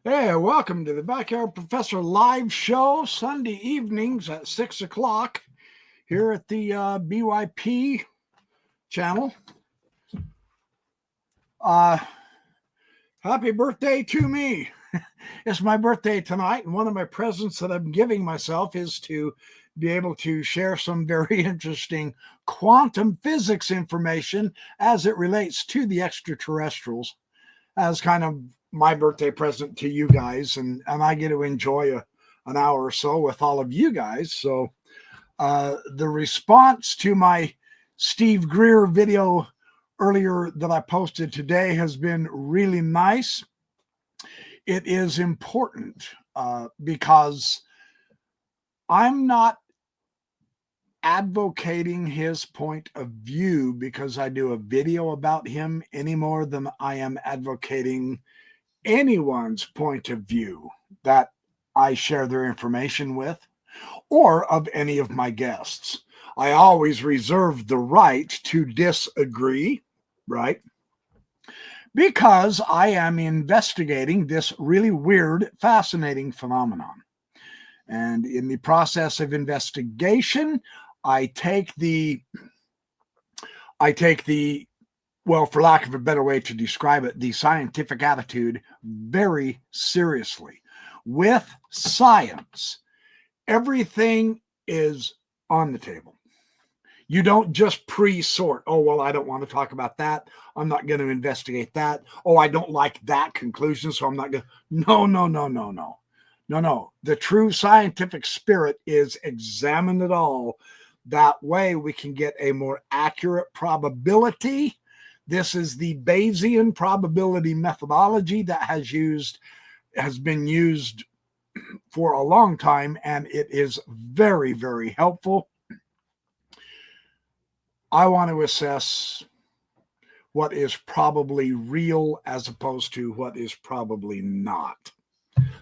Hey, welcome to the Backyard Professor live show, Sunday evenings at 6 o'clock here at the BYP channel. Happy birthday to me. It's my birthday tonight, and one of my presents that I'm giving myself is to be able to share some very interesting quantum physics information as it relates to the extraterrestrials as kind of my birthday present to you guys, and I get to enjoy an hour or so with all of you guys. So the response to my Steve Greer video earlier that I posted today has been really nice. It is important because I'm not advocating his point of view because I do a video about him any more than I am advocating anyone's point of view that I share their information with or of any of my guests. I always reserve the right to disagree, right? Because I am investigating this really weird, fascinating phenomenon. And in the process of investigation, I take the, well, for lack of a better way to describe it, the scientific attitude very seriously. With science, everything is on the table. You don't just pre-sort. Oh, well, I don't want to talk about that. I'm not going to investigate that. Oh, I don't like that conclusion, so I'm not going to. No. The true scientific spirit is examine it all. That way we can get a more accurate probability. This is the Bayesian probability methodology that has been used for a long time, and it is very, very helpful. I want to assess what is probably real as opposed to what is probably not.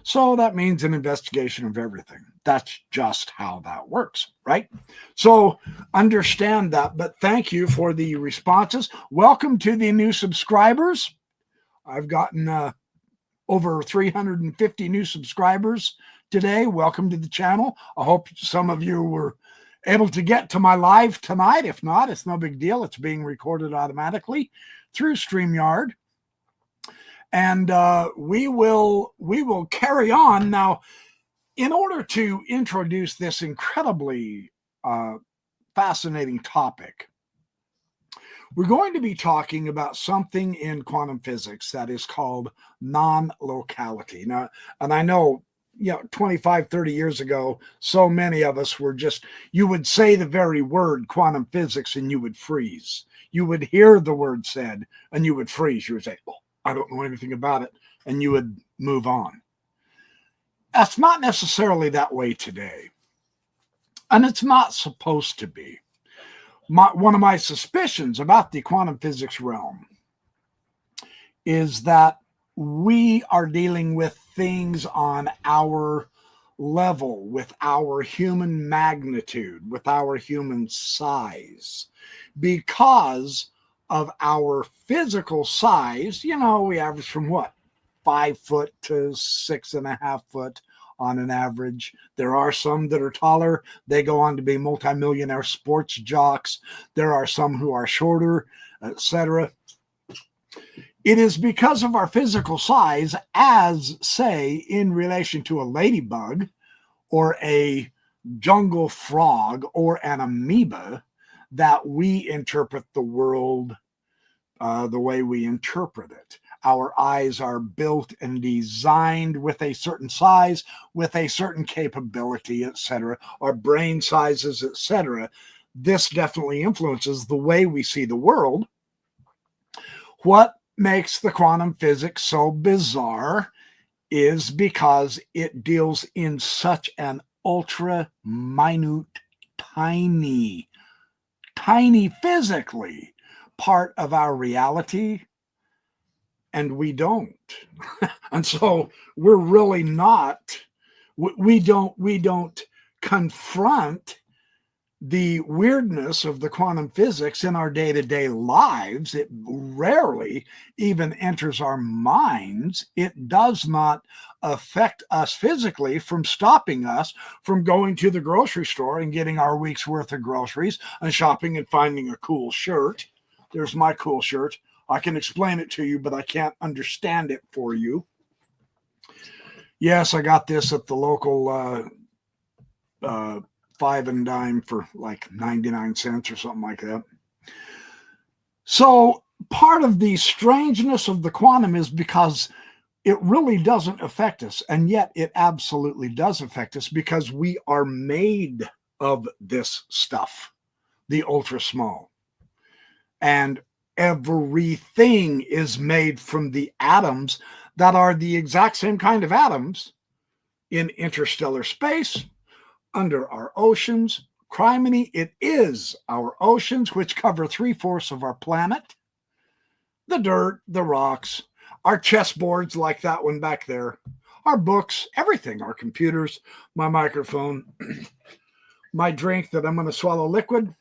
So that means an investigation of everything. That's just how that works, right? So understand that, but thank you for the responses. Welcome to the new subscribers. I've gotten over 350 new subscribers today. Welcome to the channel. I hope some of you were able to get to my live tonight. If not, it's no big deal. It's being recorded automatically through StreamYard. And we will carry on. Now, in order to introduce this incredibly fascinating topic, we're going to be talking about something in quantum physics that is called non-locality. Now, and I know, 25, 30 years ago, so many of us were just, you would say the very word quantum physics and you would freeze. You would hear the word said and you would freeze. You would say, oh, I don't know anything about it. And you would move on. That's not necessarily that way today. And it's not supposed to be. One of my suspicions about the quantum physics realm is that we are dealing with things on our level, with our human magnitude, with our human size. Because of our physical size, we average from what? 5 foot to 6.5 foot on an average. There are some that are taller. They go on to be multimillionaire sports jocks. There are some who are shorter, etc. It is because of our physical size, as, say, in relation to a ladybug or a jungle frog or an amoeba, that we interpret the world the way we interpret it. Our eyes are built and designed with a certain size, with a certain capability, etc. Our brain sizes, etc. This definitely influences the way we see the world. What makes the quantum physics so bizarre is because it deals in such an ultra minute, tiny physically part of our reality, and we don't. And so we're really not, we don't confront the weirdness of the quantum physics in our day-to-day lives, it rarely even enters our minds. It does not affect us physically from stopping us from going to the grocery store and getting our week's worth of groceries and shopping and finding a cool shirt. There's my cool shirt. I can explain it to you, but I can't understand it for you. Yes, I got this at the local 5 and dime for like 99 cents or something like that. So part of the strangeness of the quantum is because it really doesn't affect us, and yet it absolutely does affect us because we are made of this stuff, the ultra small. And everything is made from the atoms that are the exact same kind of atoms in interstellar space, under our oceans. Criminy, it is our oceans, which cover 3/4 of our planet. The dirt, the rocks, our chessboards like that one back there, our books, everything, our computers, my microphone, my drink that I'm going to swallow liquid,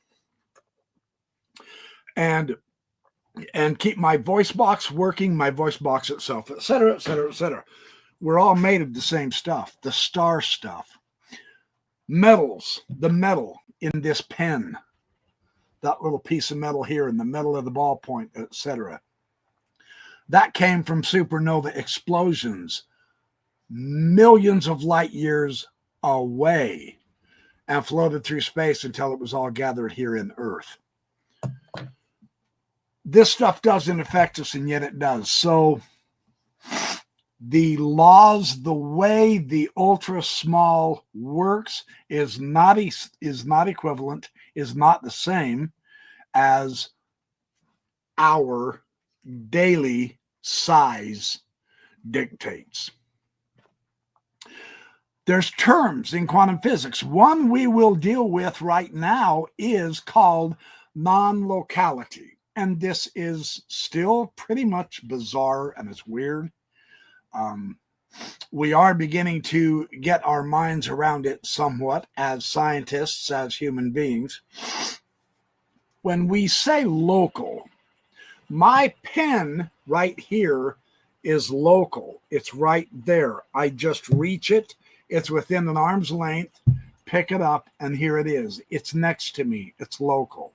and keep my voice box working, my voice box itself, etc., etc., etc. We're all made of the same stuff, the star stuff. Metals, the metal in this pen, that little piece of metal here in the middle of the ballpoint, etc. That came from supernova explosions millions of light years away and floated through space until it was all gathered here in Earth. This stuff doesn't affect us, and yet it does. So the laws, the way the ultra small works is not equivalent, is not the same as our daily size dictates. There's terms in quantum physics. One we will deal with right now is called non-locality. And this is still pretty much bizarre and it's weird. We are beginning to get our minds around it somewhat as scientists, as human beings. When we say local, my pen right here is local. It's right there. I just reach it. It's within an arm's length, pick it up, and here it is. It's next to me. It's local.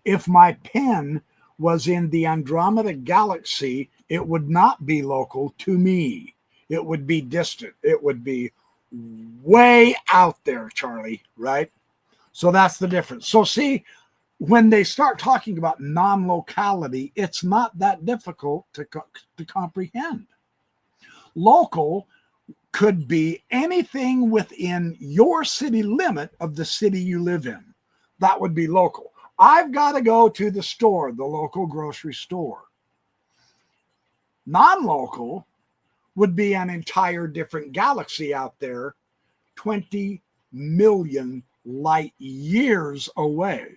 If my pen was in the Andromeda galaxy, it would not be local to me. It would be distant. It would be way out there, Charlie, right? So that's the difference. So see, when they start talking about non-locality, it's not that difficult to comprehend. Local could be anything within your city limit of the city you live in. That would be local. I've got to go to the store, the local grocery store. Non-local would be an entire different galaxy out there, 20 million light years away,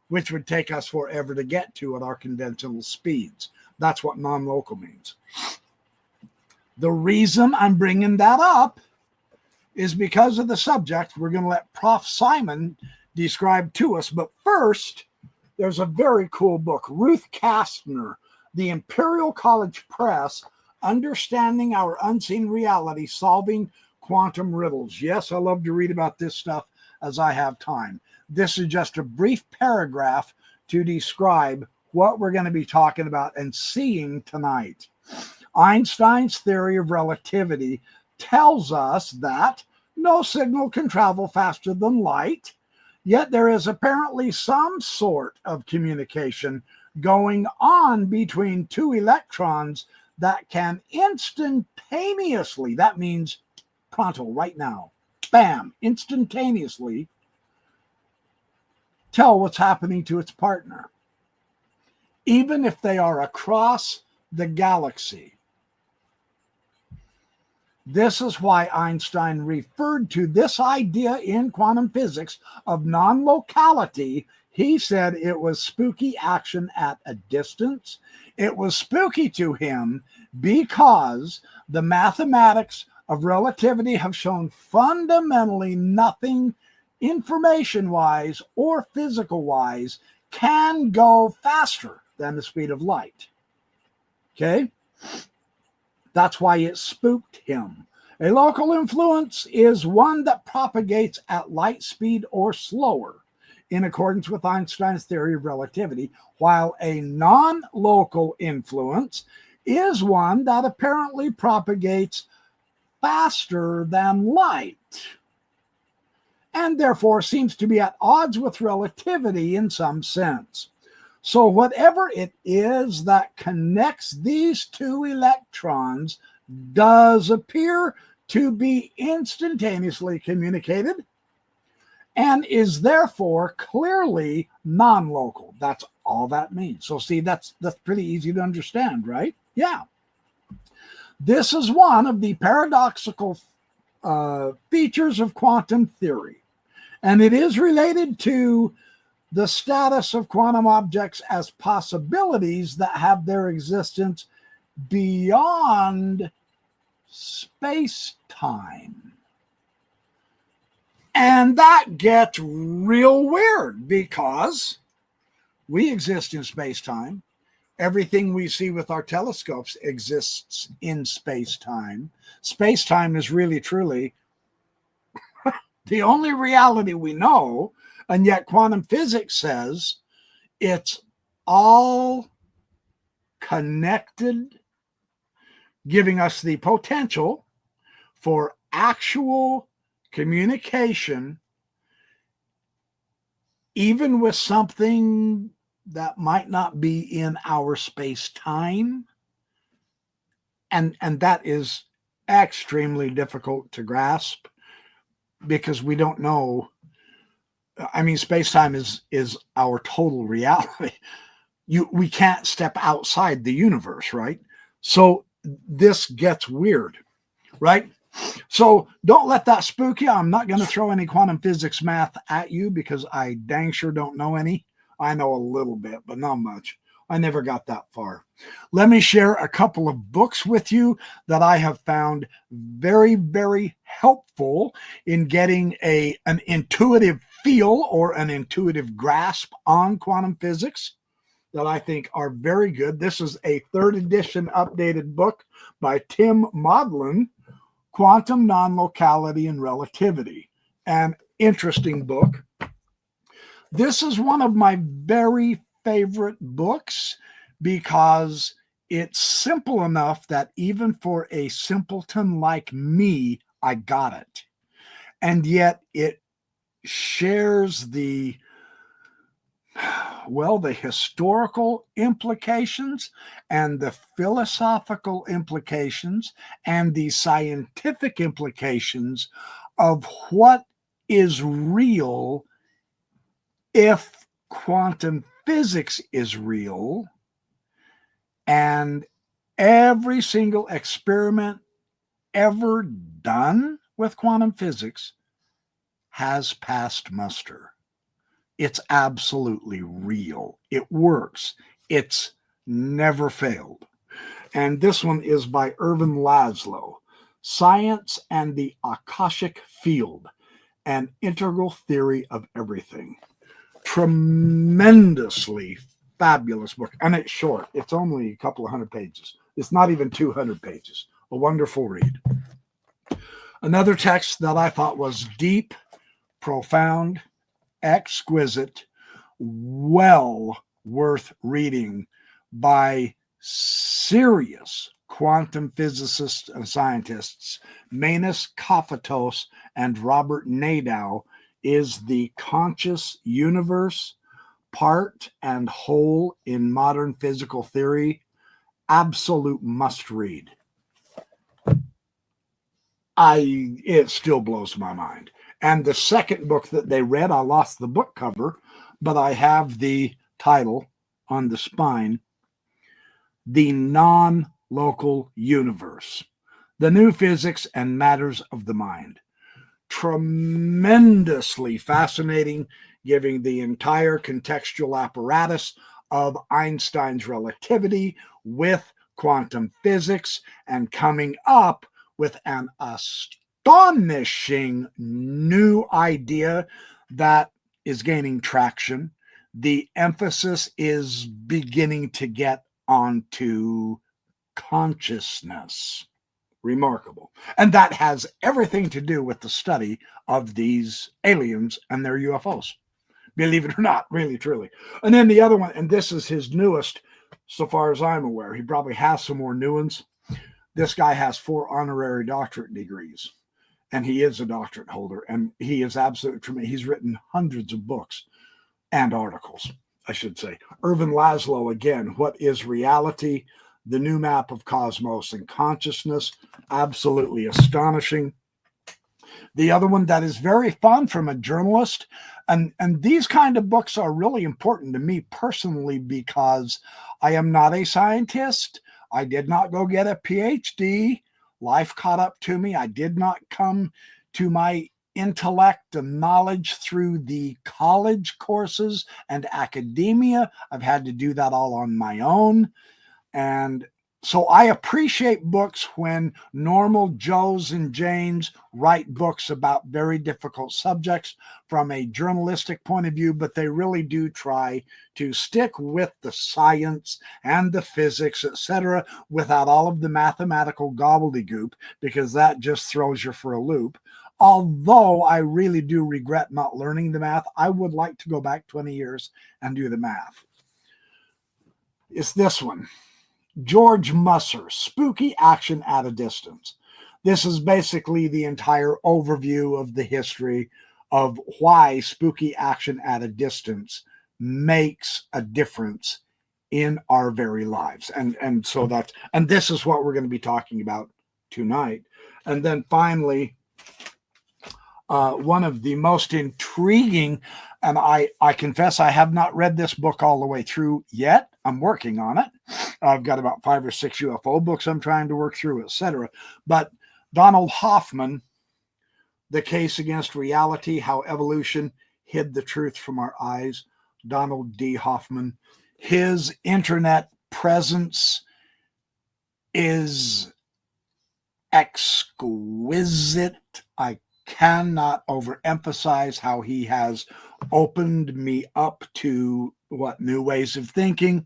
which would take us forever to get to at our conventional speeds. That's what non-local means. The reason I'm bringing that up is because of the subject we're going to let Prof Simon describe to us. But first, there's a very cool book, Ruth Kastner, The Imperial College Press, Understanding Our Unseen Reality, Solving Quantum Riddles. Yes, I love to read about this stuff as I have time. This is just a brief paragraph to describe what we're going to be talking about and seeing tonight. Einstein's theory of relativity tells us that no signal can travel faster than light, yet there is apparently some sort of communication going on between two electrons that can instantaneously, that means pronto, right now, bam, instantaneously tell what's happening to its partner, even if they are across the galaxy. This is why Einstein referred to this idea in quantum physics of non-locality. He said it was spooky action at a distance. It was spooky to him because the mathematics of relativity have shown fundamentally nothing information-wise or physical-wise, can go faster than the speed of light. Okay? That's why it spooked him. A local influence is one that propagates at light speed or slower, in accordance with Einstein's theory of relativity, while a non-local influence is one that apparently propagates faster than light, and therefore seems to be at odds with relativity in some sense. So whatever it is that connects these two electrons does appear to be instantaneously communicated and is therefore clearly non-local. That's all that means. So see, that's pretty easy to understand, right? Yeah. This is one of the paradoxical features of quantum theory, and it is related to the status of quantum objects as possibilities that have their existence beyond space-time. And that gets real weird because we exist in space-time. Everything we see with our telescopes exists in space-time. Space-time is really, truly the only reality we know, and yet quantum physics says it's all connected, giving us the potential for actual communication, even with something that might not be in our space-time. And that is extremely difficult to grasp because we don't know. I mean, space-time is our total reality. We can't step outside the universe, right? So this gets weird, right? So don't let that spook you. I'm not going to throw any quantum physics math at you because I dang sure don't know any. I know a little bit, but not much. I never got that far. Let me share a couple of books with you that I have found very, very helpful in getting an intuitive feel or an intuitive grasp on quantum physics that I think are very good. This is a 3rd edition updated book by Tim Maudlin, Quantum, Non-Locality, and Relativity. An interesting book. This is one of my very favorite books because it's simple enough that even for a simpleton like me, I got it. And yet it shares the historical implications and the philosophical implications and the scientific implications of what is real if quantum physics is real, and every single experiment ever done with quantum physics has passed muster. It's absolutely real. It works. It's never failed. And this one is by Irvin Laszlo, Science and the Akashic Field, an Integral Theory of Everything. Tremendously fabulous book. And it's short. It's only a couple of 100 pages. It's not even 200 pages. A wonderful read. Another text that I thought was deep, profound, exquisite, well worth reading by serious quantum physicists and scientists, Manus Kafatos and Robert Nadeau, is The Conscious Universe, Part and Whole in Modern Physical Theory. Absolute must read. It still blows my mind. And the second book that they read, I lost the book cover, but I have the title on the spine, The Non-Local Universe, The New Physics and Matters of the Mind. Tremendously fascinating, giving the entire contextual apparatus of Einstein's relativity with quantum physics and coming up with an astonishing new idea that is gaining traction. The emphasis is beginning to get onto consciousness. Remarkable. And that has everything to do with the study of these aliens and their UFOs. Believe it or not, really, truly. And then the other one, and this is his newest, so far as I'm aware. He probably has some more new ones. This guy has 4 honorary doctorate degrees, and he is a doctorate holder, and he is absolutely tremendous. He's written hundreds of books and articles, I should say. Irvin Laszlo, again, What is Reality? The New Map of Cosmos and Consciousness. Absolutely astonishing. The other one that is very fun from a journalist, and these kind of books are really important to me personally because I am not a scientist. I did not go get a PhD. Life caught up to me. I did not come to my intellect and knowledge through the college courses and academia. I've had to do that all on my own. And so I appreciate books when normal Joes and Janes write books about very difficult subjects from a journalistic point of view, but they really do try to stick with the science and the physics, etc., without all of the mathematical gobbledygook, because that just throws you for a loop. Although I really do regret not learning the math, I would like to go back 20 years and do the math. It's this one. George Musser, Spooky Action at a Distance. This is basically the entire overview of the history of why spooky action at a distance makes a difference in our very lives. And so that's, and this is what we're going to be talking about tonight. And then finally, one of the most intriguing, and I confess I have not read this book all the way through yet. I'm working on it. I've got about 5 or 6 UFO books I'm trying to work through, etc. But Donald Hoffman, The Case Against Reality, How Evolution Hid the Truth from Our Eyes. Donald D. Hoffman. His internet presence is exquisite. I cannot overemphasize how he has opened me up to new ways of thinking,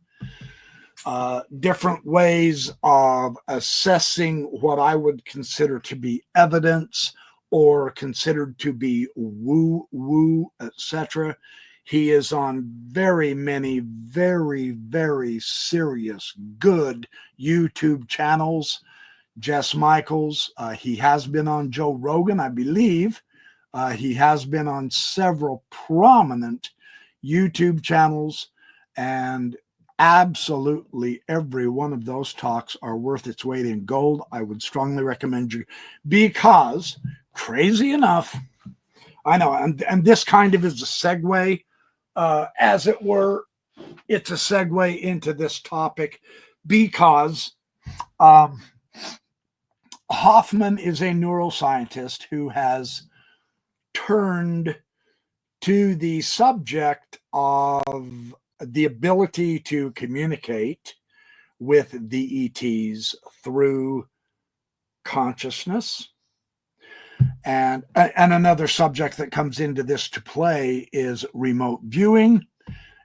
different ways of assessing what I would consider to be evidence or considered to be woo-woo, etc. He is on very many, very, very serious, good YouTube channels. Jess Michaels, he has been on Joe Rogan, I believe. He has been on several prominent YouTube channels, and absolutely every one of those talks are worth its weight in gold. I would strongly recommend you, because crazy enough, I know, and this kind of is a segue, as it were. It's a segue into this topic because Hoffman is a neuroscientist who has turned to the subject of the ability to communicate with the ETs through consciousness. And another subject that comes into this to play is remote viewing.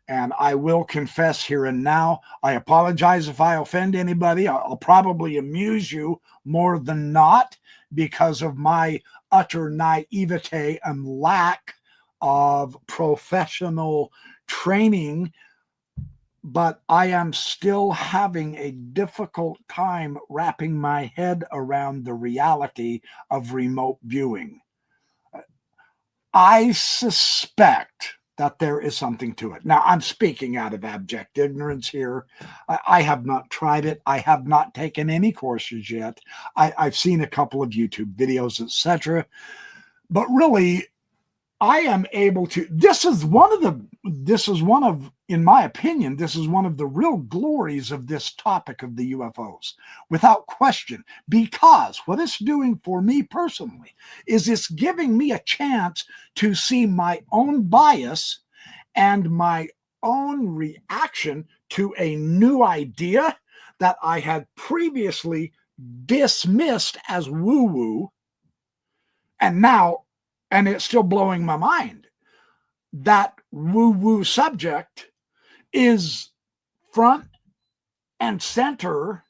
And I will confess here and now, I apologize if I offend anybody. I'll probably amuse you more than not because of my utter naivete and lack of professional training. But I am still having a difficult time wrapping my head around the reality of remote viewing. I suspect that there is something to it. Now, I'm speaking out of abject ignorance here. I have not tried it. I have not taken any courses yet. I've seen a couple of YouTube videos, etc. But really, I am able to, in my opinion, this is one of the real glories of this topic of the UFOs, without question, because what it's doing for me personally is it's giving me a chance to see my own bias and my own reaction to a new idea that I had previously dismissed as woo-woo. And now, and it's still blowing my mind, that woo-woo subject is front and center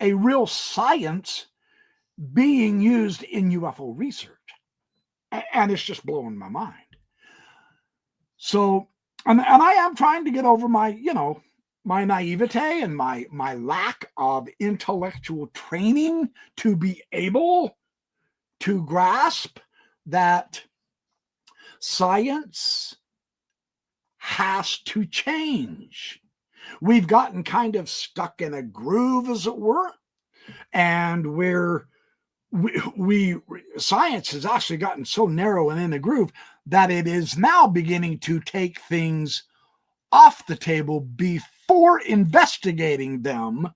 a real science being used in UFO research. And it's just blowing my mind. So, and I am trying to get over my, my naivete and my lack of intellectual training to be able to grasp that science has to change. We've gotten kind of stuck in a groove, as it were, and science has actually gotten so narrow and in a groove that it is now beginning to take things off the table before investigating them.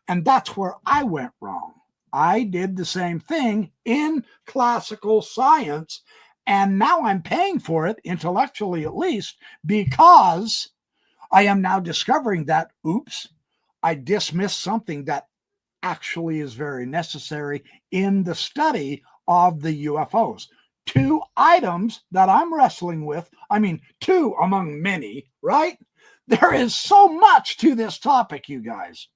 And that's where I went wrong. I did the same thing in classical science, and now I'm paying for it, intellectually at least, because I am now discovering that, oops, I dismissed something that actually is very necessary in the study of the UFOs. 2 items that I'm wrestling with, I mean, 2 among many, right? There is so much to this topic, you guys.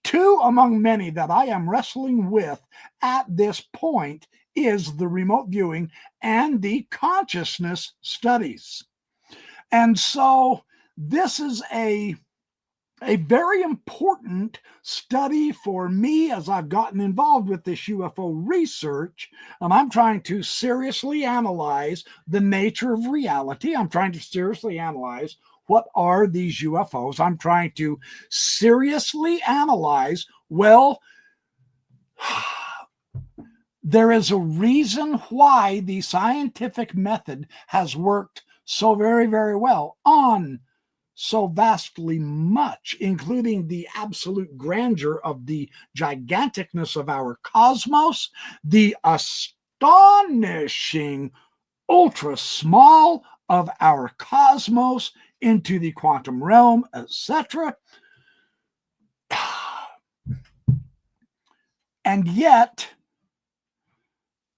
2 among many that I am wrestling with at this point is the remote viewing and the consciousness studies. And so this is a very important study for me as I've gotten involved with this UFO research, and I'm trying to seriously analyze the nature of reality. I'm trying to seriously analyze what are these UFOs. I'm trying to seriously analyze, well, there is a reason why the scientific method has worked so very, very well on so vastly much, including the absolute grandeur of the giganticness of our cosmos, the astonishing ultra small of our cosmos into the quantum realm, etc. And yet,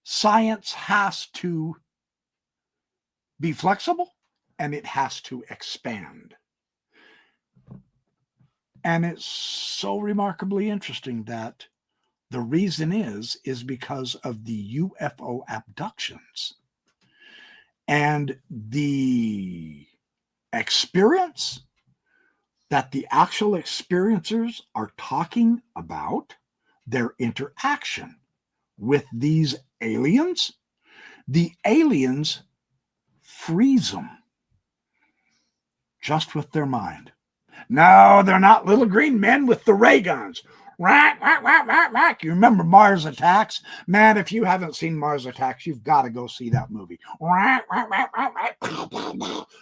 science has to be flexible and it has to expand. And it's so remarkably interesting that the reason is because of the UFO abductions and the experience that the actual experiencers are talking about, their interaction with these aliens. The aliens freeze them just with their mind. No, they're not little green men with the ray guns. Rack, rack, rack, rack, rack. You remember Mars Attacks? Man, if you haven't seen Mars Attacks, you've got to go see that movie. Rack, rack, rack, rack, rack.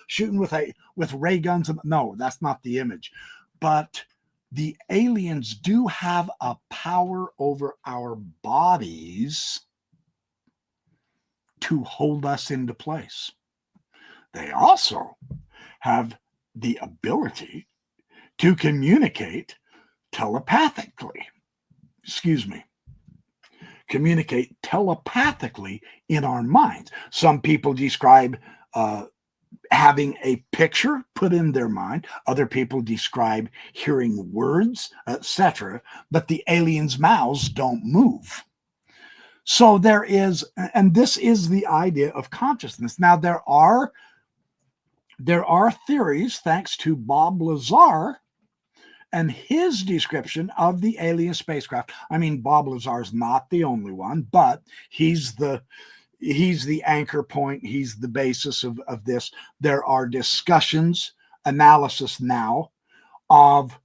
Shooting with ray guns. No, that's not the image. But the aliens do have a power over our bodies to hold us into place. They also have the ability to communicate telepathically. Communicate telepathically in our minds. Some people describe having a picture put in their mind. Other people describe hearing words, etc. But the aliens' mouths don't move. So there is, and this is the idea of consciousness. Now there are theories, thanks to Bob Lazar and his description of the alien spacecraft. I mean, Bob Lazar is not the only one, but he's the anchor point. He's the basis of this. There are discussions, analysis now of,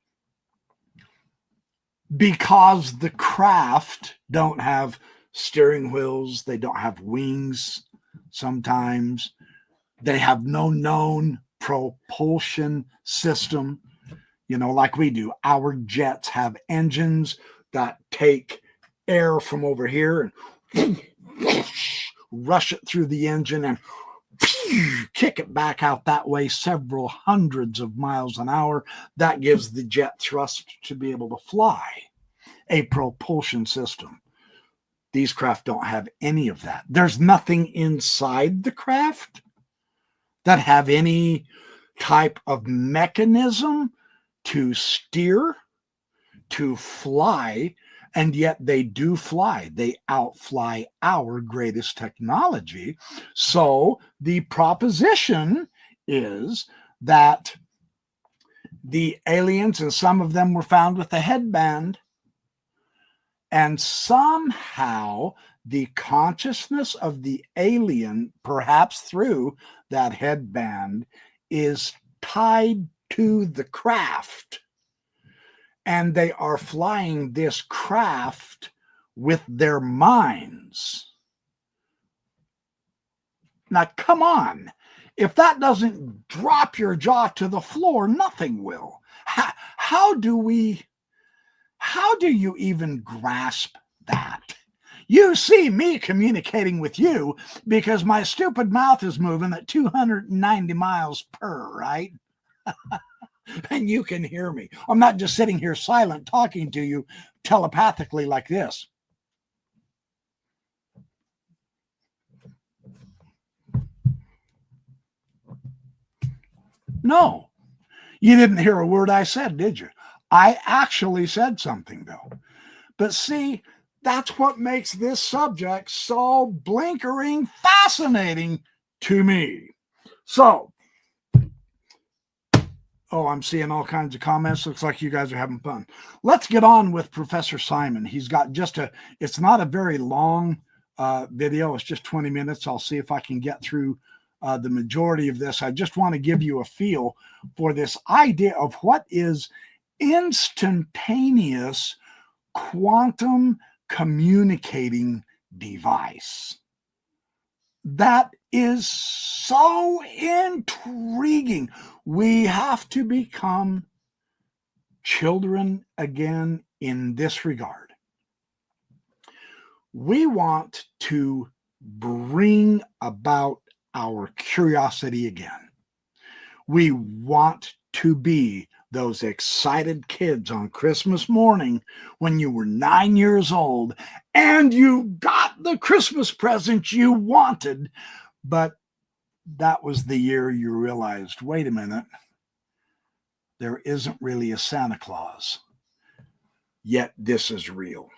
because the craft don't have steering wheels, they don't have wings sometimes, they have no known propulsion system, like we do. Our jets have engines that take air from over here and rush it through the engine and kick it back out that way several hundreds of miles an hour. That gives the jet thrust to be able to fly, a propulsion system. These craft don't have any of that. There's nothing inside the craft that have any type of mechanism to steer, to fly, and yet they do fly. They outfly our greatest technology. So the proposition is that the aliens, and some of them were found with a headband, and somehow the consciousness of the alien, perhaps through that headband, is tied to the craft. And they are flying this craft with their minds. Now, come on. If that doesn't drop your jaw to the floor, nothing will. How do you even grasp that? You see me communicating with you because my stupid mouth is moving at 290 miles per, right? And you can hear me. I'm not just sitting here silent talking to you telepathically like this. No, you didn't hear a word I said, did you? I actually said something, though. But see, that's what makes this subject so blinkering fascinating to me. So, I'm seeing all kinds of comments. Looks like you guys are having fun. Let's get on with Professor Simon. He's got it's not a very long video. It's just 20 minutes. I'll see if I can get through the majority of this. I just want to give you a feel for this idea of what is instantaneous quantum communicating device. That is so intriguing. We have to become children again in this regard. We want to bring about our curiosity again. We want to be those excited kids on Christmas morning when you were 9 years old and you got the Christmas present you wanted, but that was the year you realized, wait a minute, there isn't really a Santa Claus, yet this is real.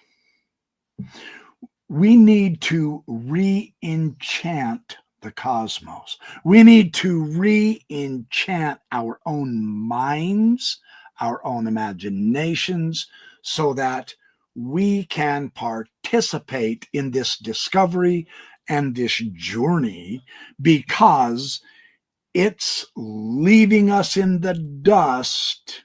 We need to re-enchant the cosmos. We need to re-enchant our own minds, our own imaginations, so that we can participate in this discovery and this journey, because it's leaving us in the dust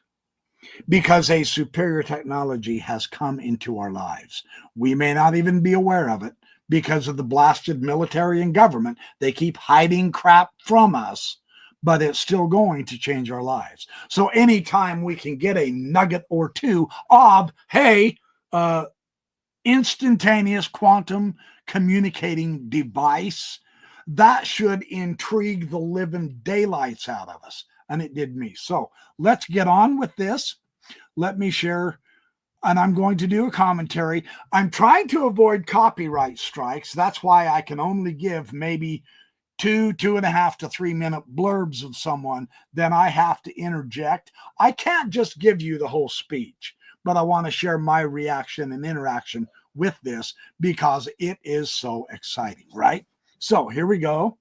because a superior technology has come into our lives. We may not even be aware of it because of the blasted military and government. They keep hiding crap from us, but it's still going to change our lives. So anytime we can get a nugget or two of, hey, instantaneous quantum communicating device, that should intrigue the living daylights out of us. And it did me. So let's get on with this. Let me share, and I'm going to do a commentary. I'm trying to avoid copyright strikes. That's why I can only give maybe 2.5 to 3 minute blurbs of someone. Then I have to interject. I can't just give you the whole speech, but I want to share my reaction and interaction with this because it is so exciting, right? So here we go.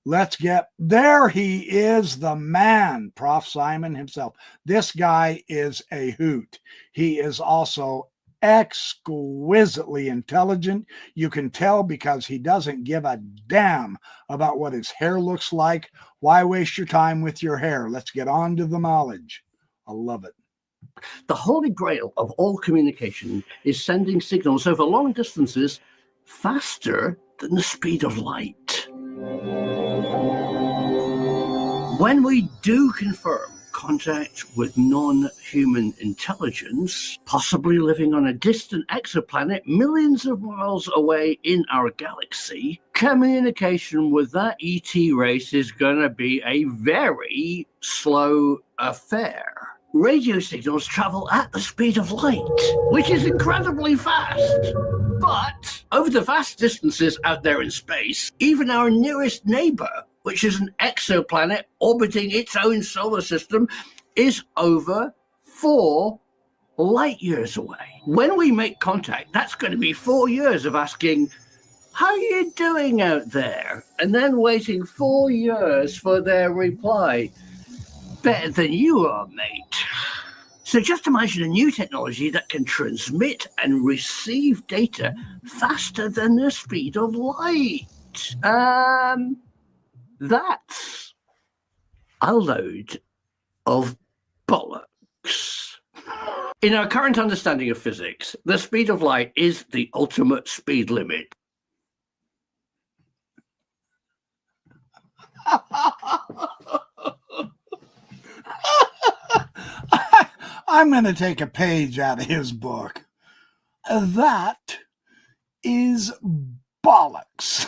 Let's get there. He is the man, Prof Simon himself. This guy is a hoot. He is also exquisitely intelligent. You can tell because he doesn't give a damn about what his hair looks like. Why waste your time with your hair? Let's get on to the knowledge. I love it. The holy grail of all communication is sending signals over long distances faster than the speed of light. When we do confirm contact with non-human intelligence, possibly living on a distant exoplanet millions of miles away in our galaxy, communication with that ET race is going to be a very slow affair. Radio signals travel at the speed of light, which is incredibly fast. But over the vast distances out there in space, even our nearest neighbor, which is an exoplanet orbiting its own solar system, is over 4 light years away. When we make contact, that's going to be 4 years of asking, how are you doing out there? And then waiting 4 years for their reply. Better than you are, mate. So just imagine a new technology that can transmit and receive data faster than the speed of light. That's a load of bollocks. In our current understanding of physics, the speed of light is the ultimate speed limit. I'm going to take a page out of his book. That is bollocks.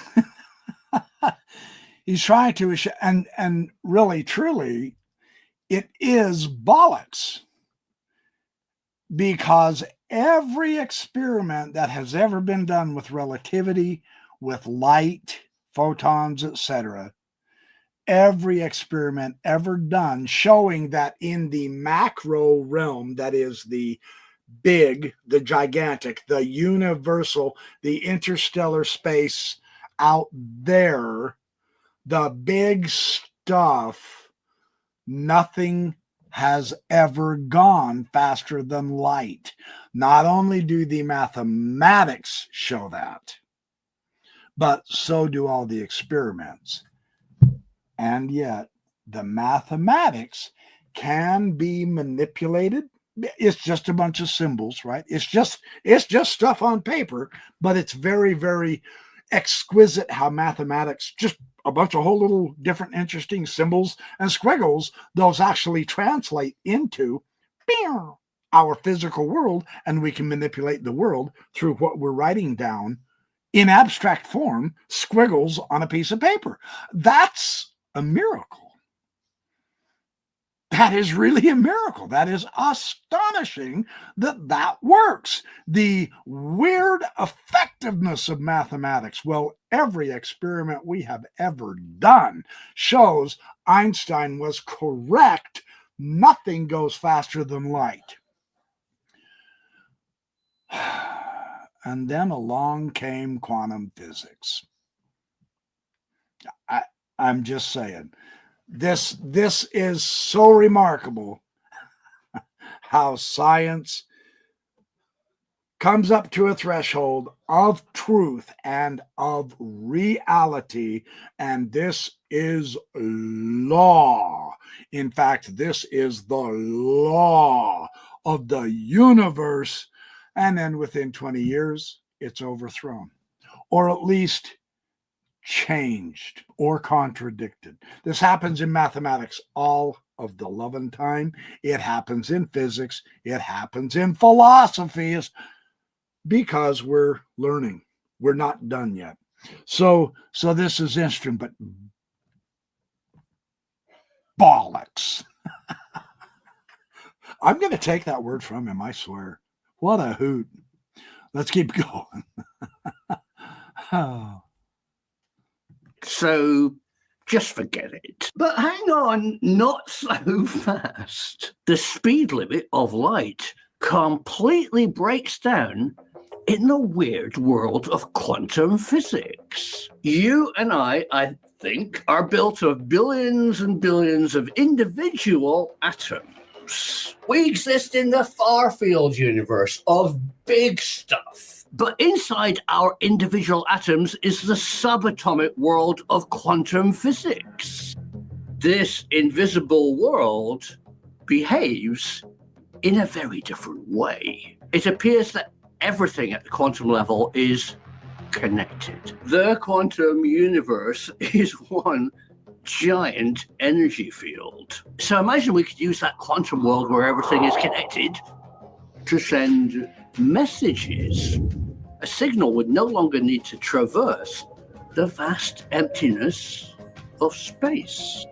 He's trying to, and really, truly, it is bollocks. Because every experiment that has ever been done with relativity, with light, photons, etc., every experiment ever done showing that in the macro realm, that is the big, the gigantic, the universal, the interstellar space out there, the big stuff, nothing has ever gone faster than light. Not only do the mathematics show that, but so do all the experiments. And yet, the mathematics can be manipulated. It's just a bunch of symbols, right? It's just stuff on paper, but it's very, very exquisite how mathematics, just a bunch of whole little different interesting symbols and squiggles, those actually translate into our physical world, and we can manipulate the world through what we're writing down in abstract form, squiggles on a piece of paper. That's a miracle. That is really a miracle. That is astonishing that works. The weird effectiveness of mathematics. Well, every experiment we have ever done shows Einstein was correct. Nothing goes faster than light. And then along came quantum physics. I'm just saying, this is so remarkable how science comes up to a threshold of truth and of reality, and this is law. In fact, this is the law of the universe, and then within 20 years, it's overthrown, or at least changed or contradicted. This happens in mathematics all of the loving time. It happens in physics. It happens in philosophy, because we're learning. We're not done yet. So this is interesting, but bollocks. I'm going to take that word from him, I swear. What a hoot. Let's keep going. Oh. So just forget it. But hang on, not so fast. The speed limit of light completely breaks down in the weird world of quantum physics. You and I think, are built of billions and billions of individual atoms. We exist in the far-field universe of big stuff. But inside our individual atoms is the subatomic world of quantum physics. This invisible world behaves in a very different way. It appears that everything at the quantum level is connected. The quantum universe is one giant energy field. So imagine we could use that quantum world where everything is connected to send messages. A signal would no longer need to traverse the vast emptiness of space.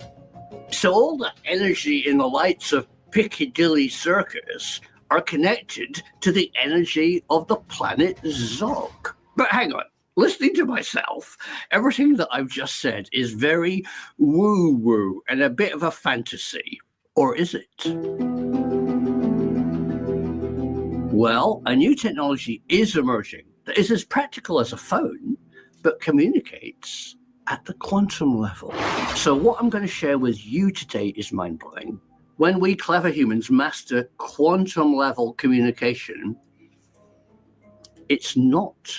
So all the energy in the lights of Piccadilly Circus are connected to the energy of the planet Zog. But hang on. Listening to myself, everything that I've just said is very woo-woo and a bit of a fantasy. Or is it? Well, a new technology is emerging that is as practical as a phone, but communicates at the quantum level. So what I'm going to share with you today is mind-blowing. When we clever humans master quantum level communication, it's not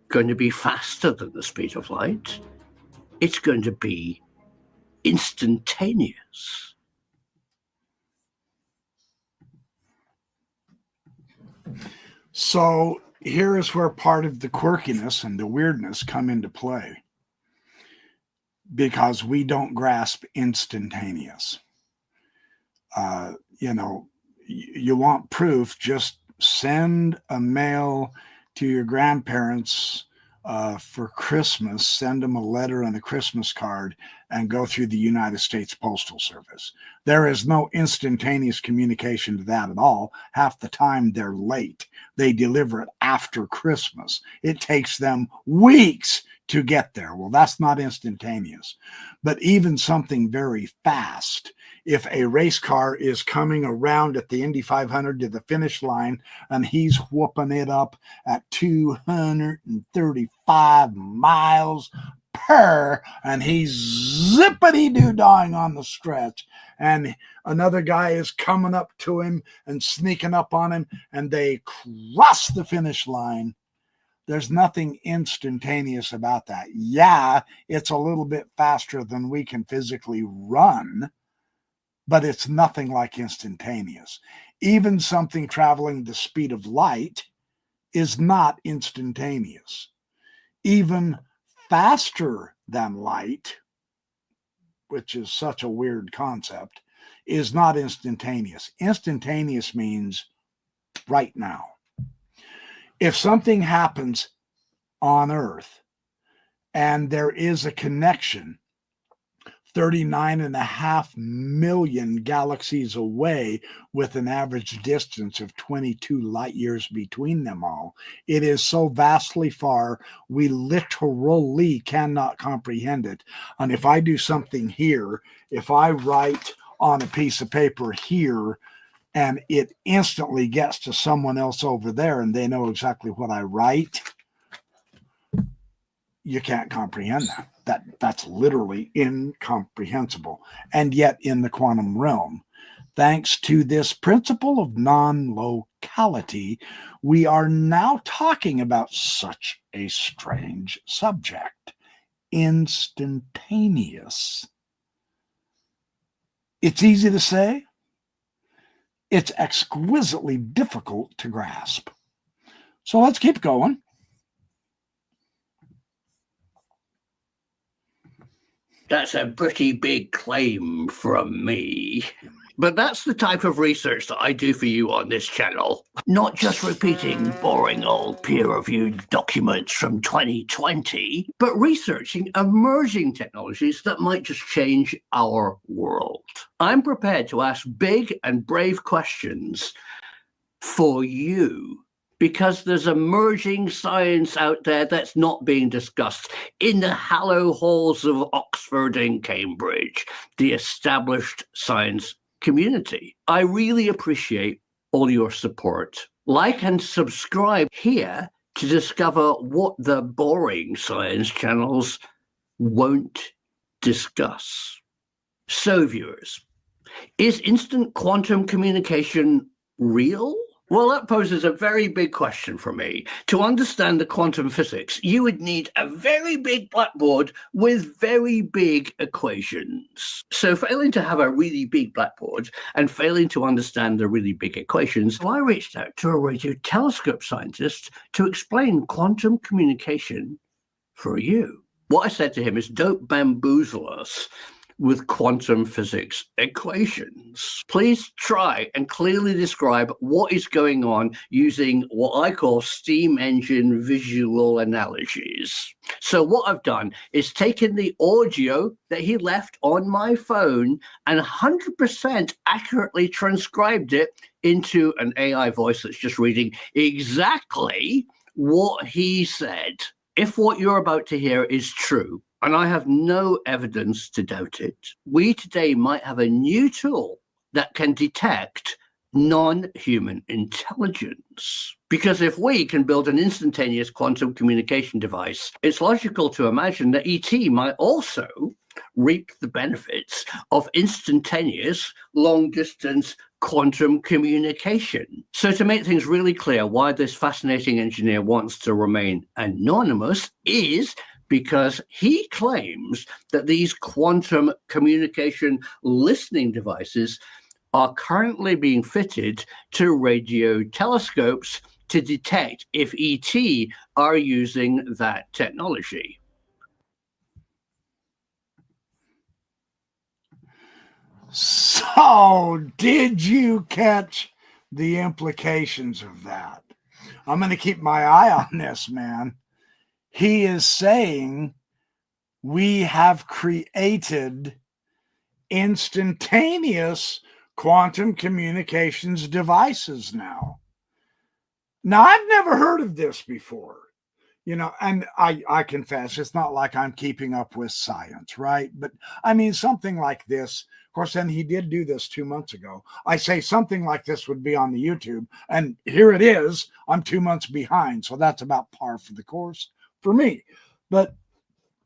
going to be faster than the speed of light. It's going to be instantaneous. So here is where part of the quirkiness and the weirdness come into play, because we don't grasp instantaneous. You want proof, just send a mail to your grandparents for Christmas, send them a letter and a Christmas card, and go through the United States Postal Service. There is no instantaneous communication to that at all. Half the time they're late. They deliver it after Christmas. It takes them weeks to get there. Well, that's not instantaneous. But even something very fast, if a race car is coming around at the Indy 500 to the finish line and he's whooping it up at 235 miles per, and he's zippity-doo-dahing on the stretch, and another guy is coming up to him and sneaking up on him, and they cross the finish line, there's nothing instantaneous about that. Yeah, it's a little bit faster than we can physically run, but it's nothing like instantaneous. Even something traveling the speed of light is not instantaneous. Even faster than light, which is such a weird concept, is not instantaneous. Instantaneous means right now. If something happens on Earth and there is a connection 39.5 million galaxies away with an average distance of 22 light years between them all, it is so vastly far, we literally cannot comprehend it. And if I do something here, if I write on a piece of paper here, and it instantly gets to someone else over there and they know exactly what I write, you can't comprehend that. That's literally incomprehensible. And yet in the quantum realm, thanks to this principle of non-locality, we are now talking about such a strange subject: instantaneous. It's easy to say. It's exquisitely difficult to grasp. So let's keep going. That's a pretty big claim from me. But that's the type of research that I do for you on this channel. Not just repeating boring old peer-reviewed documents from 2020, but researching emerging technologies that might just change our world. I'm prepared to ask big and brave questions for you, because there's emerging science out there that's not being discussed in the hallow halls of Oxford and Cambridge, the established science community. I really appreciate all your support. Like and subscribe here to discover what the boring science channels won't discuss. So, viewers, is instant quantum communication real? Well, that poses a very big question for me. To understand the quantum physics, you would need a very big blackboard with very big equations. So failing to have a really big blackboard and failing to understand the really big equations, I reached out to a radio telescope scientist to explain quantum communication for you. What I said to him is, don't bamboozle us with quantum physics equations. Please try and clearly describe what is going on using what I call steam engine visual analogies. So what I've done is taken the audio that he left on my phone and 100% accurately transcribed it into an AI voice that's just reading exactly what he said. If what you're about to hear is true, and I have no evidence to doubt it, we today might have a new tool that can detect non-human intelligence. Because if we can build an instantaneous quantum communication device, it's logical to imagine that ET might also reap the benefits of instantaneous long-distance quantum communication. So to make things really clear why this fascinating engineer wants to remain anonymous is because he claims that these quantum communication listening devices are currently being fitted to radio telescopes to detect if ET are using that technology. So, did you catch the implications of that? I'm going to keep my eye on this, man. He is saying we have created instantaneous quantum communications devices now. Now, I've never heard of this before, you know, and I confess it's not like I'm keeping up with science, right? But I mean, something like this, of course, and he did do this 2 months ago. I say something like this would be on the YouTube, and here it is. I'm 2 months behind, so that's about par for the course for me. But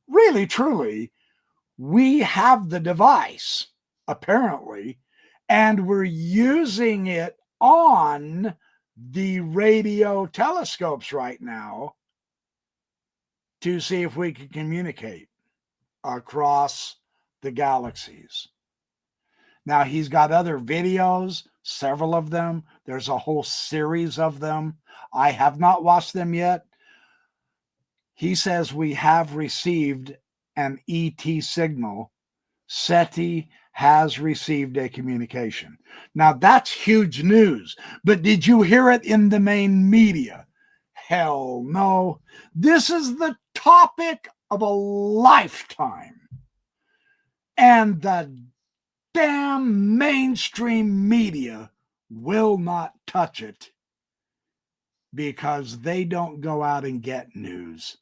really, truly, we have the device, apparently, and we're using it on the radio telescopes right now to see if we can communicate across the galaxies. Now, he's got other videos, several of them. There's a whole series of them. I have not watched them yet. He says we have received an ET signal. SETI has received a communication. Now, that's huge news. But did you hear it in the main media? Hell no. This is the topic of a lifetime. And the damn mainstream media will not touch it because they don't go out and get news.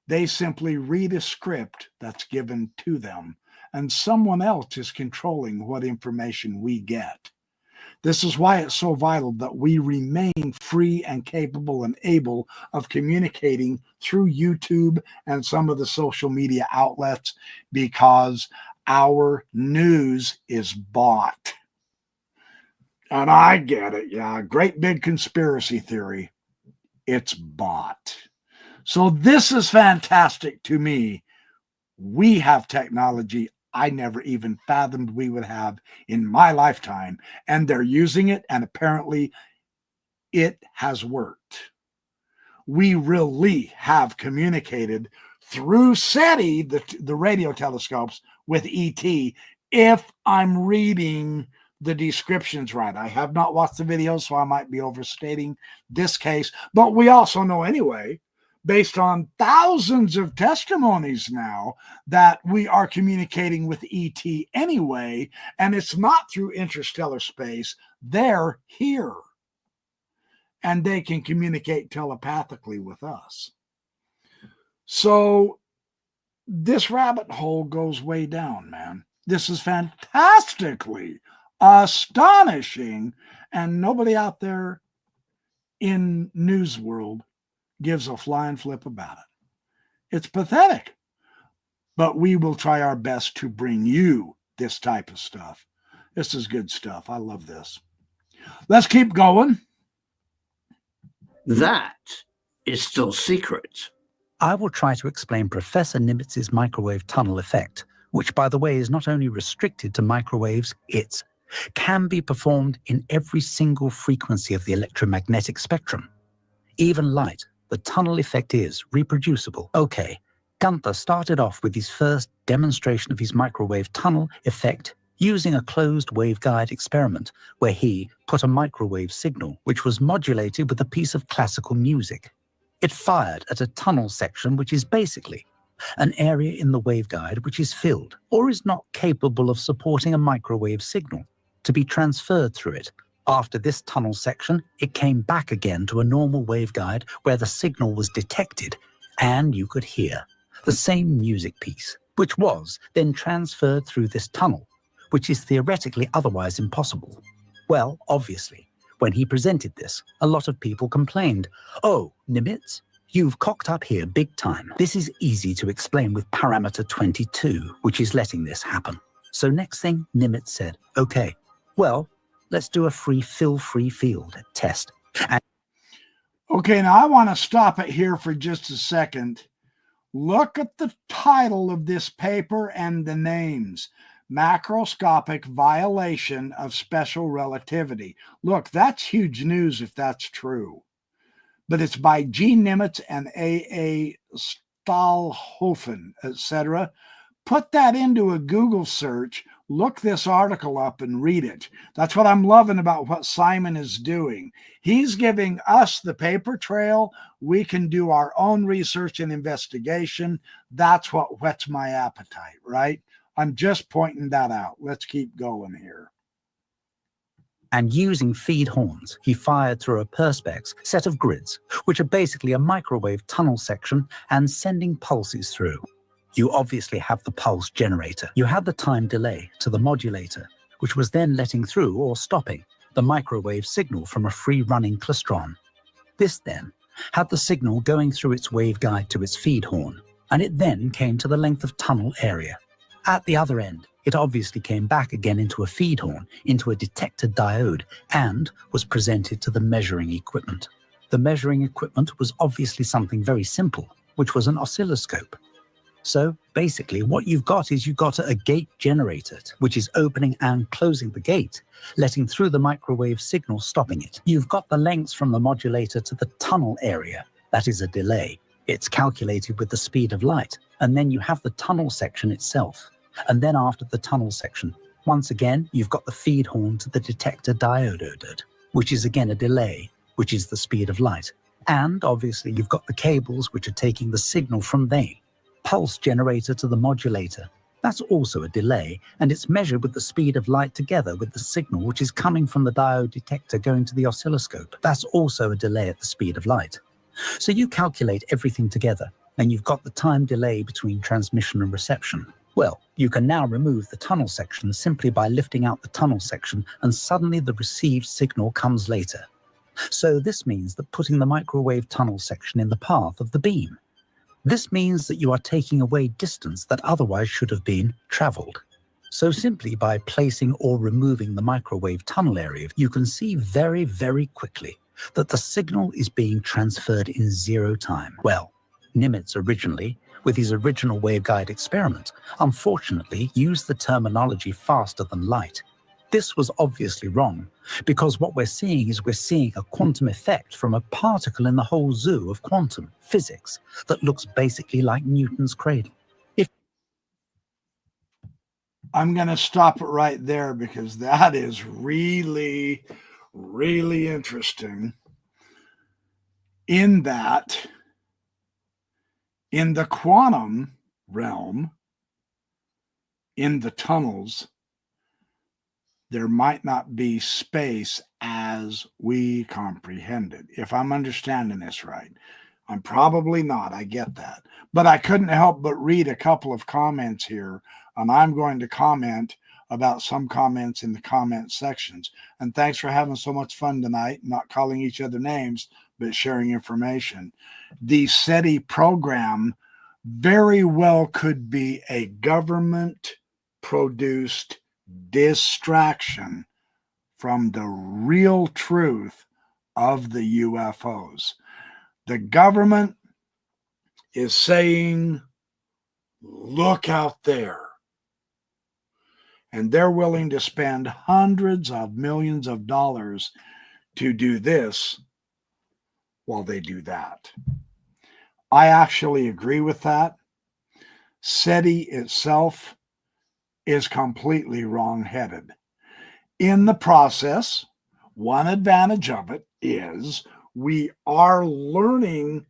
They simply read a script that's given to them, and someone else is controlling what information we get. This is why it's so vital that we remain free and capable and able of communicating through YouTube and some of the social media outlets, because our news is bought. And I get it. Yeah, great big conspiracy theory. It's bought. So this is fantastic to me. We have technology I never even fathomed we would have in my lifetime, and they're using it, and apparently it has worked. We really have communicated through SETI, the radio telescopes, with ET, if I'm reading the descriptions right. I have not watched the videos, so I might be overstating this case, but we also know anyway, based on thousands of testimonies now, that we are communicating with ET anyway, and it's not through interstellar space. They're here, and they can communicate telepathically with us. So this rabbit hole goes way down, man. This is fantastically astonishing, and nobody out there in news world gives a flying flip about it. It's pathetic, but we will try our best to bring you this type of stuff. This is good stuff. I love this. Let's keep going. That is still secret. I will try to explain Professor Nimitz's microwave tunnel effect, which, by the way, is not only restricted to microwaves, it can be performed in every single frequency of the electromagnetic spectrum. Even light. The tunnel effect is reproducible. Okay, Gunther started off with his first demonstration of his microwave tunnel effect using a closed waveguide experiment where he put a microwave signal which was modulated with a piece of classical music. It fired at a tunnel section which is basically an area in the waveguide which is filled or is not capable of supporting a microwave signal to be transferred through it. After this tunnel section, it came back again to a normal waveguide where the signal was detected and you could hear the same music piece, which was then transferred through this tunnel, which is theoretically otherwise impossible. Well, obviously, when he presented this, a lot of people complained, "Oh, Nimitz, you've cocked up here big time. This is easy to explain with parameter 22, which is letting this happen." So next thing, Nimitz said, "Okay, well, let's do a free field test." Okay, now I want to stop it here for just a second. Look at the title of this paper and the names. Macroscopic Violation of Special Relativity. Look, that's huge news if that's true. But it's by G. Nimitz and A. Stahlhofen, etc. Put that into a Google search, look this article up and read it. That's what I'm loving about what Simon is doing. He's giving us the paper trail. We can do our own research and investigation. That's what whets my appetite, right? I'm just pointing that out. Let's keep going here. And using feed horns, he fired through a perspex set of grids, which are basically a microwave tunnel section, and sending pulses through. You obviously have the pulse generator. You had the time delay to the modulator, which was then letting through or stopping the microwave signal from a free-running klystron. This then had the signal going through its waveguide to its feed horn, and it then came to the length of tunnel area. At the other end, it obviously came back again into a feed horn, into a detector diode, and was presented to the measuring equipment. The measuring equipment was obviously something very simple, which was an oscilloscope. So basically what you've got is you've got a gate generator, which is opening and closing the gate, letting through the microwave signal, stopping it. You've got the lengths from the modulator to the tunnel area. That is a delay. It's calculated with the speed of light. And then you have the tunnel section itself. And then after the tunnel section, once again, you've got the feed horn to the detector diode, which is again a delay, which is the speed of light. And obviously you've got the cables which are taking the signal from the pulse generator to the modulator. That's also a delay, and it's measured with the speed of light together with the signal which is coming from the diode detector going to the oscilloscope. That's also a delay at the speed of light. So you calculate everything together, and you've got the time delay between transmission and reception. Well, you can now remove the tunnel section simply by lifting out the tunnel section, and suddenly the received signal comes later. So this means that putting the microwave tunnel section in the path of the beam. This means that you are taking away distance that otherwise should have been traveled. So simply by placing or removing the microwave tunnel area, you can see very, very quickly that the signal is being transferred in zero time. Well, Nimitz originally, with his original waveguide experiment, unfortunately used the terminology faster than light. This was obviously wrong, because what we're seeing a quantum effect from a particle in the whole zoo of quantum physics that looks basically like Newton's cradle. I'm going to stop it right there because that is really, really interesting. In that, in the quantum realm, in the tunnels, there might not be space as we comprehend it. If I'm understanding this right, I'm probably not. I get that. But I couldn't help but read a couple of comments here, and I'm going to comment about some comments in the comment sections. And thanks for having so much fun tonight, not calling each other names, but sharing information. The SETI program very well could be a government-produced distraction from the real truth of the UFOs. The government is saying, look out there. And they're willing to spend hundreds of millions of dollars to do this while they do that. I actually agree with that. SETI itself is completely wrong-headed. In the process, one advantage of it is we are learning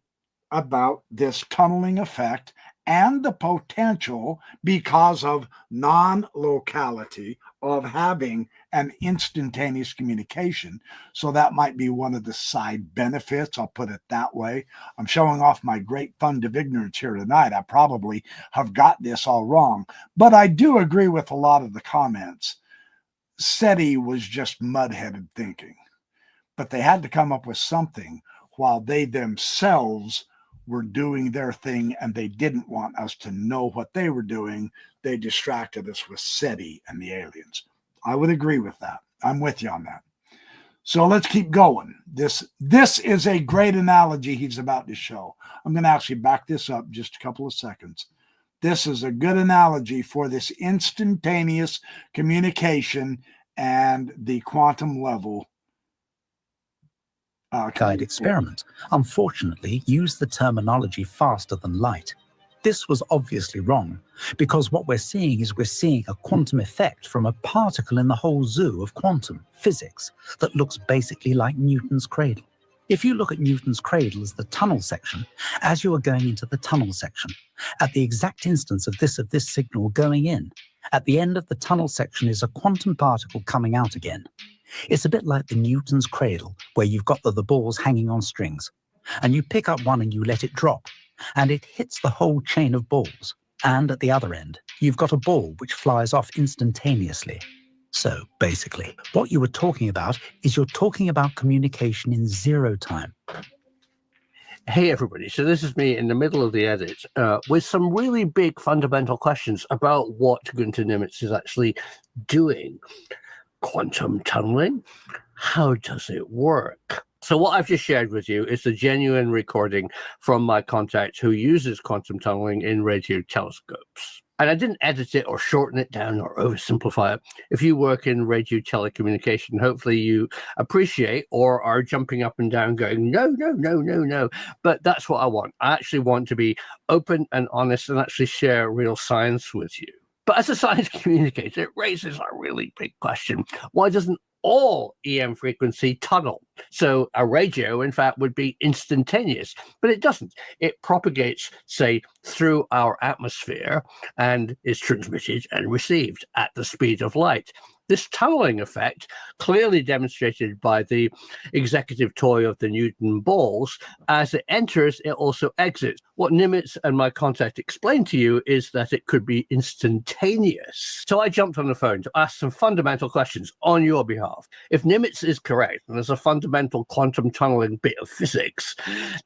about this tunneling effect and the potential, because of non-locality, of having and instantaneous communication. So that might be one of the side benefits. I'll put it that way. I'm showing off my great fund of ignorance here tonight. I probably have got this all wrong, but I do agree with a lot of the comments. SETI was just mud-headed thinking, but they had to come up with something while they themselves were doing their thing, and they didn't want us to know what they were doing. They distracted us with SETI and the aliens. I would agree with that. I'm with you on that. So let's keep going. This is a great analogy he's about to show. I'm going to actually back this up just a couple of seconds. This is a good analogy for this instantaneous communication and the quantum level guide experiment, unfortunately, used the terminology faster than light. This was obviously wrong, because what we're seeing a quantum effect from a particle in the whole zoo of quantum physics that looks basically like Newton's cradle. If you look at Newton's cradle as the tunnel section, as you are going into the tunnel section, at the exact instance of this signal going in, at the end of the tunnel section is a quantum particle coming out again. It's a bit like the Newton's cradle, where you've got the balls hanging on strings, and you pick up one and you let it drop, and it hits the whole chain of balls. And at the other end, you've got a ball which flies off instantaneously. So basically, what you were talking about is you're talking about communication in zero time. Hey everybody, so this is me in the middle of the edit with some really big fundamental questions about what Gunter Nimitz is actually doing. Quantum tunneling? How does it work? So what I've just shared with you is the genuine recording from my contact who uses quantum tunneling in radio telescopes. And I didn't edit it or shorten it down or oversimplify it. If you work in radio telecommunication, hopefully you appreciate or are jumping up and down going, no, no, no, no, no. But that's what I want. I actually want to be open and honest and actually share real science with you. But as a science communicator, it raises a really big question. Why doesn't all EM frequency tunnel? So a radio, in fact, would be instantaneous, but it doesn't. It propagates, say, through our atmosphere and is transmitted and received at the speed of light. This tunneling effect, clearly demonstrated by the executive toy of the Newton balls, as it enters, it also exits. What Nimitz and my contact explained to you is that it could be instantaneous. So I jumped on the phone to ask some fundamental questions on your behalf. If Nimitz is correct, and there's a fundamental quantum tunneling bit of physics,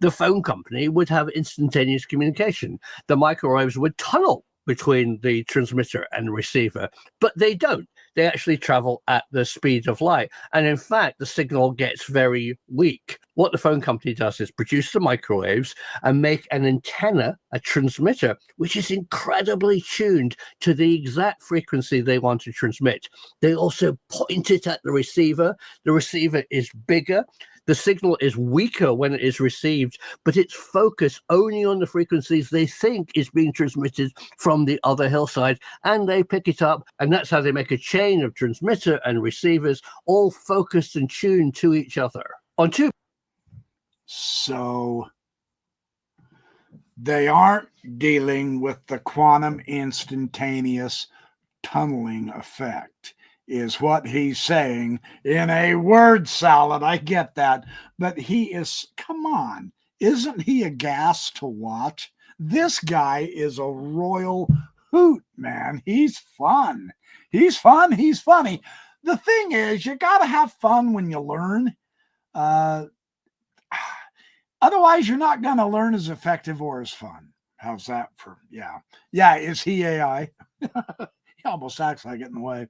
the phone company would have instantaneous communication. The microwaves would tunnel between the transmitter and receiver, but they don't. They actually travel at the speed of light. And in fact, the signal gets very weak. What the phone company does is produce the microwaves and make an antenna, a transmitter, which is incredibly tuned to the exact frequency they want to transmit. They also point it at the receiver. The receiver is bigger. The signal is weaker when it is received, but it's focused only on the frequencies they think is being transmitted from the other hillside, and they pick it up, and that's how they make a chain of transmitter and receivers, all focused and tuned to each other. So they aren't dealing with the quantum instantaneous tunneling effect, is what he's saying in a word salad. I get that. But he is, come on, isn't he a gas to watch? This guy is a royal hoot, man. He's fun. He's fun. He's funny. The thing is, you got to have fun when you learn. Otherwise, you're not going to learn as effective or as fun. How's that for, yeah. Yeah, is he AI? He almost acts like it in the way.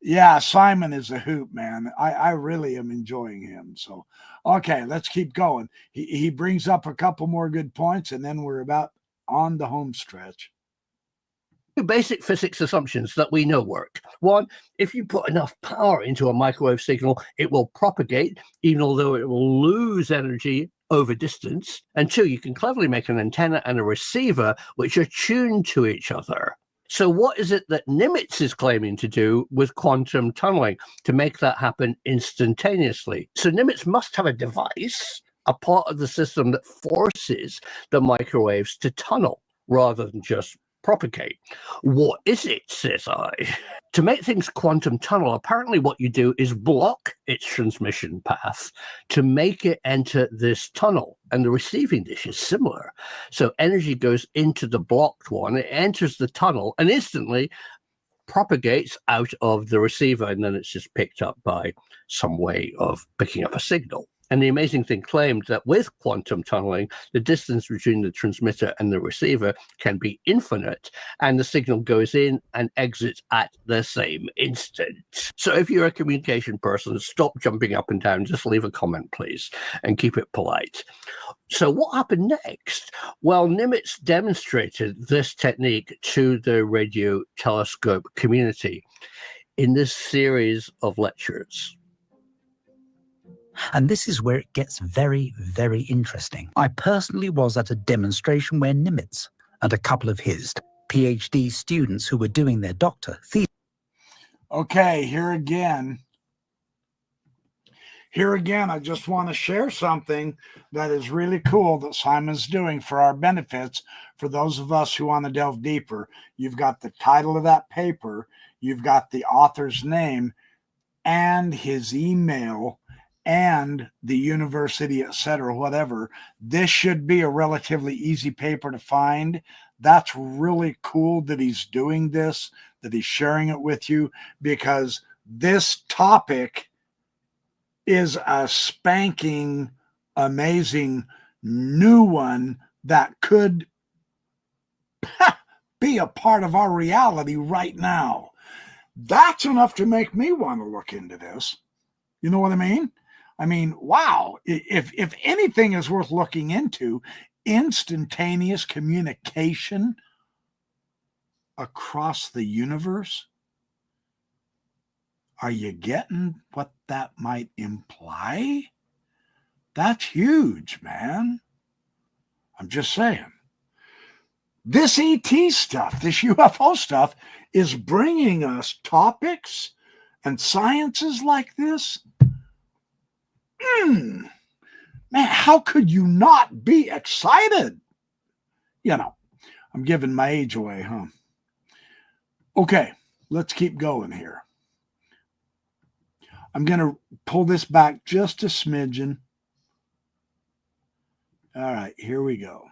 Yeah, Simon is a hoot, man. I really am enjoying him. So, okay, let's keep going. He brings up a couple more good points, and then we're about on the home stretch. Basic physics assumptions that we know work. One, if you put enough power into a microwave signal, it will propagate, even although it will lose energy over distance. And two, you can cleverly make an antenna and a receiver which are tuned to each other. So what is it that Nimitz is claiming to do with quantum tunneling to make that happen instantaneously? So Nimitz must have a device, a part of the system that forces the microwaves to tunnel rather than just propagate. What is it, says I? To make things quantum tunnel, apparently what you do is block its transmission path to make it enter this tunnel. And the receiving dish is similar. So energy goes into the blocked one, it enters the tunnel, and instantly propagates out of the receiver, and then it's just picked up by some way of picking up a signal. And the amazing thing claimed that with quantum tunneling, the distance between the transmitter and the receiver can be infinite, and the signal goes in and exits at the same instant. So if you're a communication person, stop jumping up and down, just leave a comment, please, and keep it polite. So what happened next? Well, Nimitz demonstrated this technique to the radio telescope community in this series of lectures. And this is where it gets very, very interesting. I personally was at a demonstration where Nimitz and a couple of his PhD students who were doing their doctor thesis. Okay, here again, I just want to share something that is really cool that Simon's doing for our benefits. For those of us who want to delve deeper, you've got the title of that paper, you've got the author's name and his email and the university, etc., whatever. This should be a relatively easy paper to find. That's really cool that he's doing this, that he's sharing it with you, because this topic is a spanking, amazing new one that could be a part of our reality right now. That's enough to make me want to look into this. You know what I mean? I mean, wow. If anything is worth looking into, instantaneous communication across the universe. Are you getting what that might imply? That's huge, man. I'm just saying. This ET stuff, this UFO stuff, is bringing us topics and sciences like this. Man, how could you not be excited? You know, I'm giving my age away, huh? Okay, let's keep going here. I'm going to pull this back just a smidgen. All right, here we go.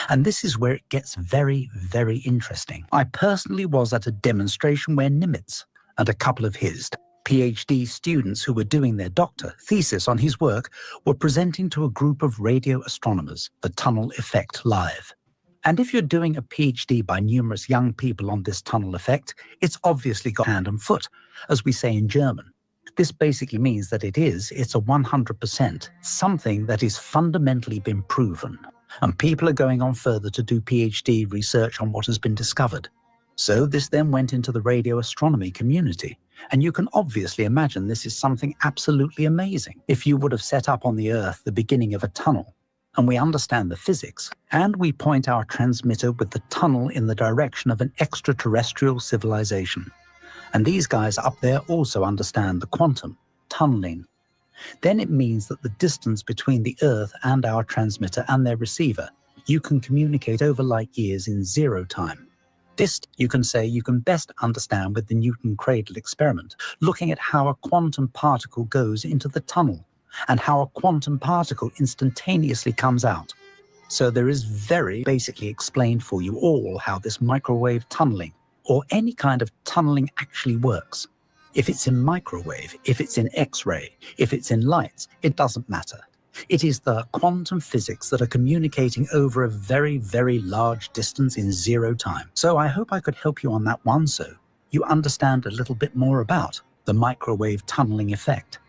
And this is where it gets very, very interesting. I personally was at a demonstration where Nimitz and a couple of his PhD students who were doing their doctor thesis on his work were presenting to a group of radio astronomers the tunnel effect live. And if you're doing a PhD by numerous young people on this tunnel effect, it's obviously got hand and foot, as we say in German. This basically means that it's a 100% something that is fundamentally been proven. And people are going on further to do PhD research on what has been discovered. So this then went into the radio astronomy community. And you can obviously imagine this is something absolutely amazing. If you would have set up on the Earth the beginning of a tunnel, and we understand the physics, and we point our transmitter with the tunnel in the direction of an extraterrestrial civilization, and these guys up there also understand the quantum tunneling, then it means that the distance between the Earth and our transmitter and their receiver, you can communicate over light years in 0 time. This, you can say, you can best understand with the Newton cradle experiment, looking at how a quantum particle goes into the tunnel and how a quantum particle instantaneously comes out. So there is very basically explained for you all how this microwave tunneling or any kind of tunneling actually works. If it's in microwave, if it's in X-ray, if it's in lights, it doesn't matter. It is the quantum physics that are communicating over a very, very large distance in 0 time. So I hope I could help you on that one so you understand a little bit more about the microwave tunneling effect.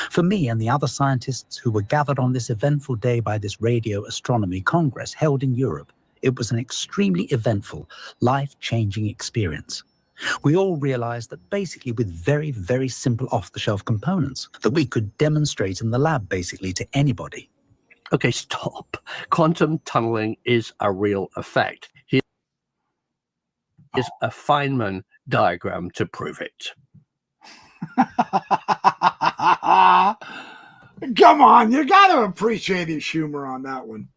For me and the other scientists who were gathered on this eventful day by this Radio Astronomy Congress held in Europe, it was an extremely eventful, life-changing experience. We all realized that basically with very, very simple off-the-shelf components that we could demonstrate in the lab basically to anybody. Okay, stop. Quantum tunneling is a real effect. Here's a Feynman diagram to prove it. Come on, you got to appreciate his humor on that one.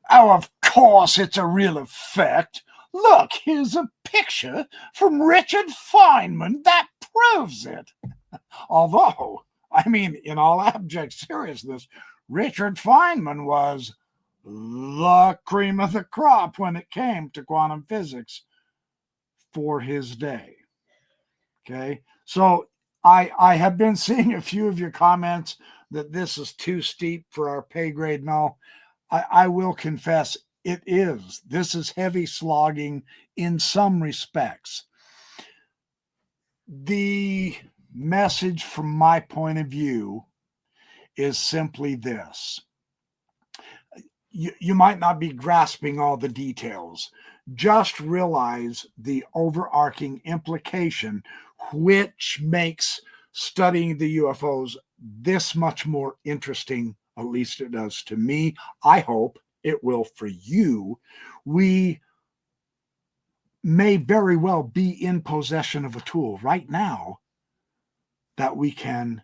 Oh, of course it's a real effect. Look, here's a picture from Richard Feynman that proves it. Although, I mean, in all abject seriousness, Richard Feynman was the cream of the crop when it came to quantum physics for his day. Okay, so I have been seeing a few of your comments that this is too steep for our pay grade. No, I will confess it is. This is heavy slogging in some respects. The message from my point of view is simply this. You might not be grasping all the details. Just realize the overarching implication, which makes studying the UFOs this much more interesting. At least it does to me. I hope it will for you. We may very well be in possession of a tool right now that we can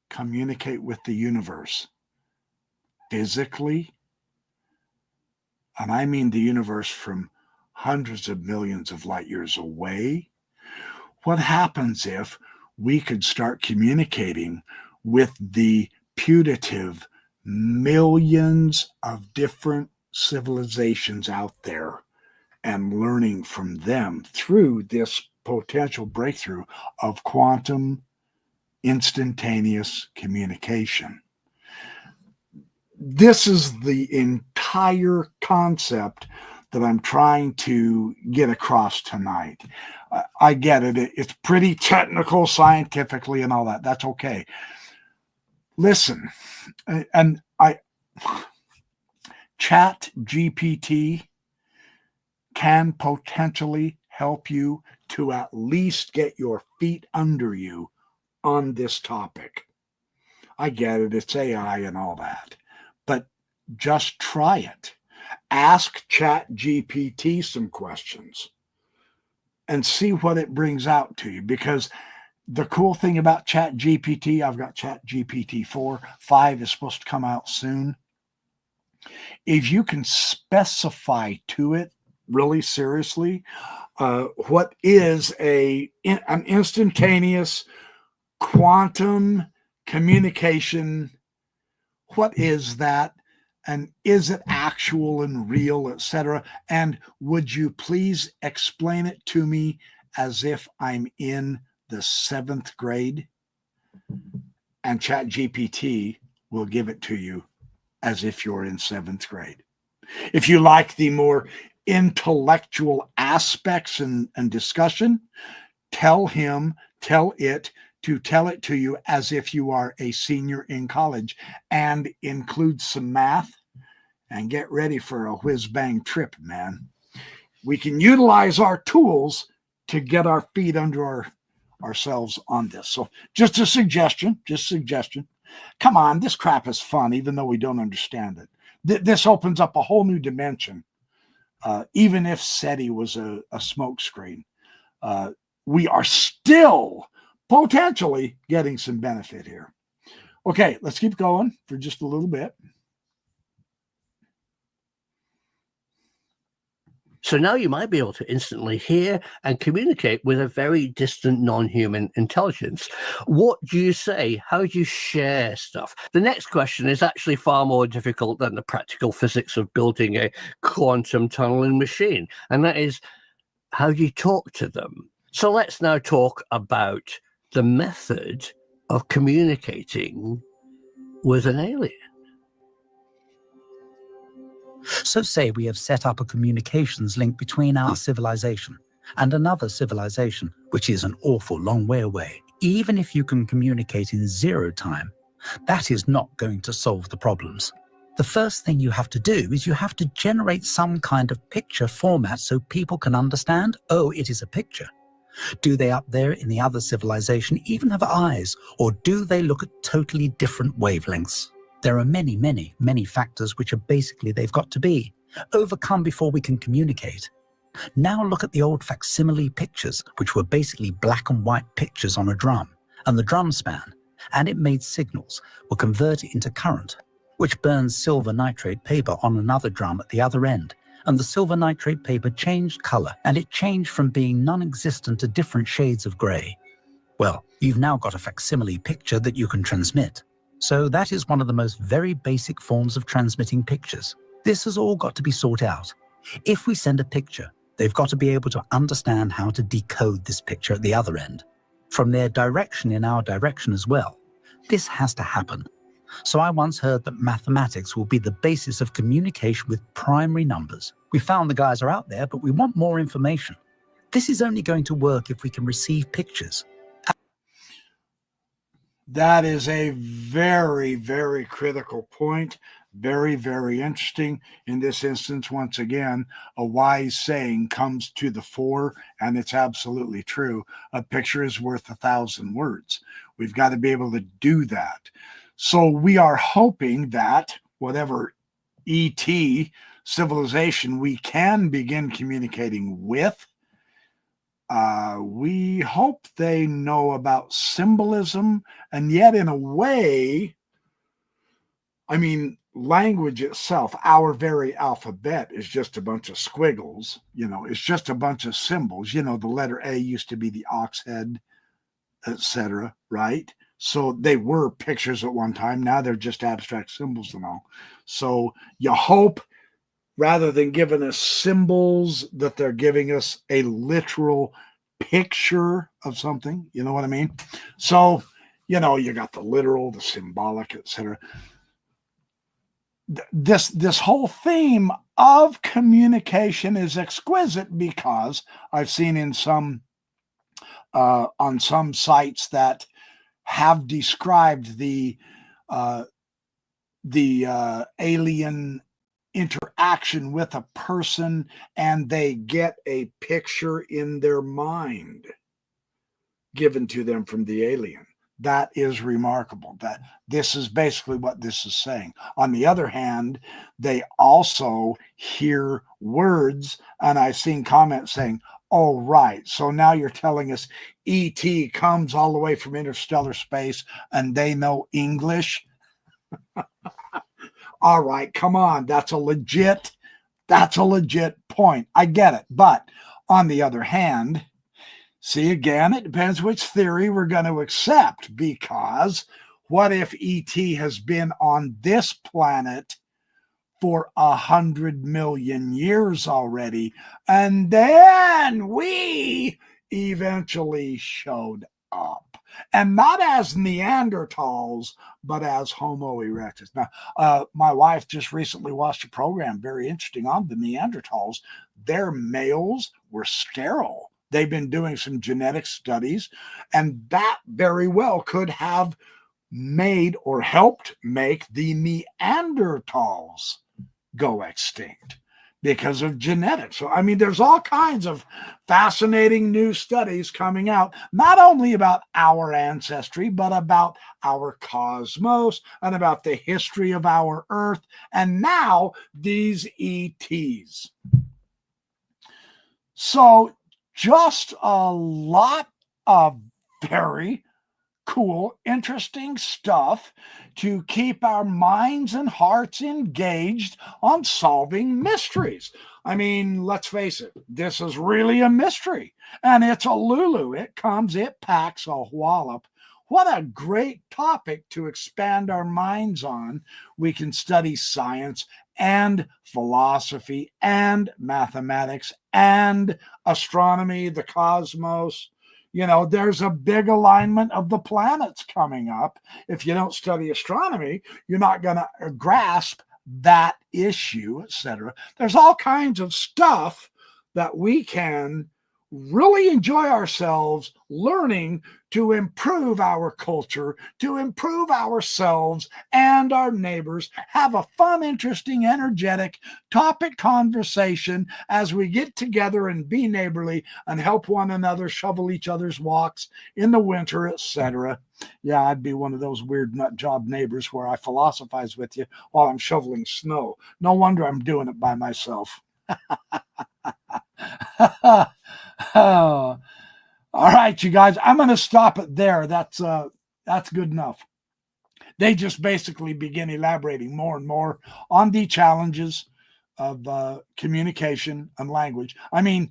communicate with the universe physically. And I mean the universe from hundreds of millions of light years away. What happens if we could start communicating with the putative millions of different civilizations out there and learning from them through this potential breakthrough of quantum instantaneous communication? This is the entire concept that I'm trying to get across tonight. I get it. It's pretty technical scientifically and all that. That's okay. Listen, and Chat GPT can potentially help you to at least get your feet under you on this topic. I get it. It's AI and all that. But just try it. Ask Chat GPT some questions and see what it brings out to you. Because the cool thing about Chat GPT, I've got Chat GPT 4, 5 is supposed to come out soon. If you can specify to it really seriously what is an instantaneous quantum communication, what is that? And is it actual and real, etc.? And would you please explain it to me as if I'm in the 7th grade? And ChatGPT will give it to you as if you're in 7th grade. If you like the more intellectual aspects and discussion, tell it to you as if you are a senior in college, and include some math, and get ready for a whiz-bang trip, man. We can utilize our tools to get our feet under ourselves on this. So just a suggestion. Come on, this crap is fun, even though we don't understand it. This opens up a whole new dimension. Even if SETI was a smokescreen, we are still potentially getting some benefit here. Okay, let's keep going for just a little bit. So now you might be able to instantly hear and communicate with a very distant non-human intelligence. What do you say? How do you share stuff? The next question is actually far more difficult than the practical physics of building a quantum tunneling machine. And that is, how do you talk to them? So let's now talk about the method of communicating with an alien. So say we have set up a communications link between our civilization and another civilization, which is an awful long way away. Even if you can communicate in 0 time, that is not going to solve the problems. The first thing you have to do is you have to generate some kind of picture format so people can understand, oh, it is a picture. Do they up there in the other civilization even have eyes, or do they look at totally different wavelengths? There are many, many, many factors which are basically they've got to be overcome before we can communicate. Now look at the old facsimile pictures, which were basically black and white pictures on a drum, and the drum span, and it made signals, were converted into current. which burns silver nitrate paper on another drum at the other end. And the silver nitrate paper changed color, and it changed from being non-existent to different shades of gray. Well, you've now got a facsimile picture that you can transmit. So that is one of the most very basic forms of transmitting pictures. This has all got to be sought out. If we send a picture, they've got to be able to understand how to decode this picture at the other end, from their direction in our direction as well. This has to happen. So I once heard that mathematics will be the basis of communication with primary numbers. We found the guys are out there, but we want more information. This is only going to work if we can receive pictures. That is a very, very critical point. Very, very interesting. In this instance, once again, a wise saying comes to the fore, and it's absolutely true. A picture is worth 1,000 words. We've got to be able to do that. So we are hoping that whatever ET civilization we can begin communicating with, we hope they know about symbolism, and yet in a way, I mean, language itself, our very alphabet is just a bunch of squiggles, it's just a bunch of symbols. The letter A used to be the ox head, etc., right? So they were pictures at one time. Now they're just abstract symbols and all. So you hope, rather than giving us symbols, that they're giving us a literal picture of something. You know what I mean? So, you got the literal, the symbolic, etc. This whole theme of communication is exquisite, because I've seen in some on some sites that have described the alien interaction with a person, and they get a picture in their mind given to them from the alien. That is remarkable. That this is basically what this is saying. On the other hand, they also hear words, and I've seen comments saying, oh, right, so now you're telling us ET comes all the way from interstellar space and they know English? All right, come on, that's a legit point. I get it. But on the other hand, see, again, it depends which theory we're going to accept, because what if ET has been on this planet for 100 million years already, and then we eventually showed up, and not as Neanderthals, but as Homo erectus. Now, my wife just recently watched a program, very interesting, on the Neanderthals. Their males were sterile. They've been doing some genetic studies, and that very well could have made or helped make the Neanderthals go extinct because of genetics. So, I mean, there's all kinds of fascinating new studies coming out, not only about our ancestry, but about our cosmos and about the history of our Earth, and now these ETs. So, just a lot of very cool, interesting stuff to keep our minds and hearts engaged on solving mysteries. I mean, let's face it, this is really a mystery, and it's a Lulu. It comes, it packs a wallop. What a great topic to expand our minds on. We can study science and philosophy and mathematics and astronomy, the cosmos. There's a big alignment of the planets coming up. If you don't study astronomy, you're not going to grasp that issue, etc. There's all kinds of stuff that we can really enjoy ourselves learning to improve our culture, to improve ourselves and our neighbors, have a fun, interesting, energetic topic conversation as we get together and be neighborly and help one another shovel each other's walks in the winter, etc. Yeah, I'd be one of those weird nut job neighbors where I philosophize with you while I'm shoveling snow. No wonder I'm doing it by myself. Oh, all right, you guys, I'm going to stop it there. That's good enough. They just basically begin elaborating more and more on the challenges of communication and language. I mean,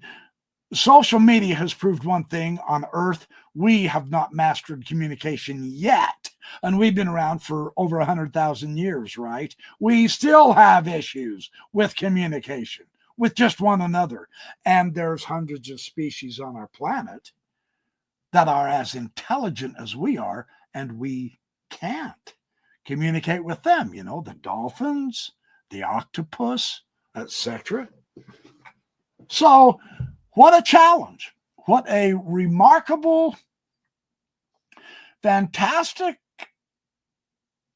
social media has proved one thing on Earth. We have not mastered communication yet. And we've been around for over 100,000 years, right? We still have issues with communication with just one another. And there's hundreds of species on our planet that are as intelligent as we are, and we can't communicate with them. You know, the dolphins, the octopus, etc. So, what a challenge. What a remarkable, fantastic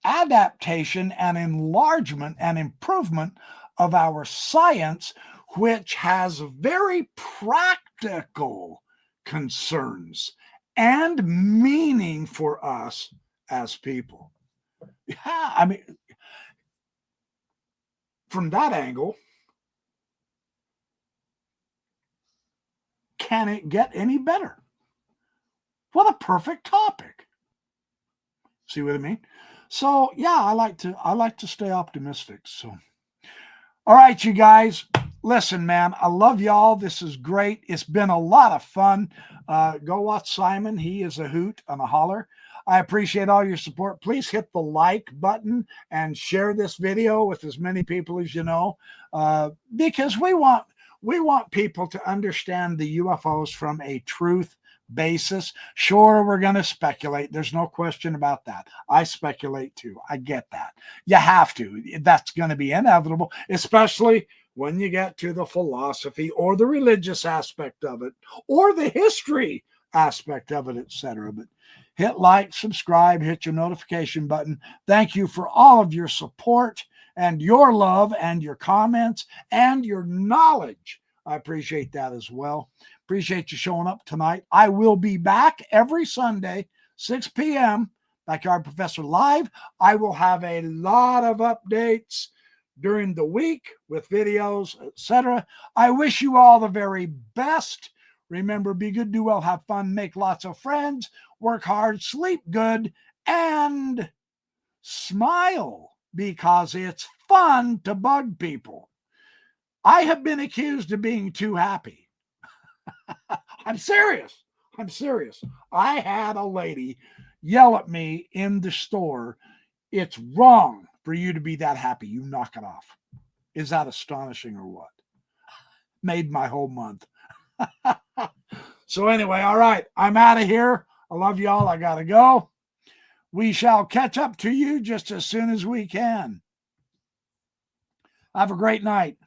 adaptation and enlargement and improvement of our science, which has very practical concerns and meaning for us as people. Yeah, I mean, from that angle, can it get any better? What a perfect topic. See what I mean? So yeah, I like to stay optimistic. So, all right, you guys, listen, man, I love y'all. This is great. It's been a lot of fun. Go watch Simon. He is a hoot and a holler. I appreciate all your support. Please hit the like button and share this video with as many people as you know, because we want people to understand the UFOs from a truth basis. Sure, we're going to speculate. There's no question about that. I speculate too. I get that. You have to. That's going to be inevitable, especially when you get to the philosophy or the religious aspect of it or the history aspect of it, etc. But hit like, subscribe, hit your notification button. Thank you for all of your support and your love and your comments and your knowledge. I appreciate that as well. Appreciate you showing up tonight. I will be back every Sunday, 6 p.m., Backyard Professor Live. I will have a lot of updates during the week with videos, etc. I wish you all the very best. Remember, be good, do well, have fun, make lots of friends, work hard, sleep good, and smile, because it's fun to bug people. I have been accused of being too happy. I'm serious. I had a lady yell at me in the store, "It's wrong for you to be that happy. You knock it off." Is that astonishing or what? Made my whole month. So anyway, all right, I'm out of here. I love y'all. I got to go. We shall catch up to you just as soon as we can. Have a great night.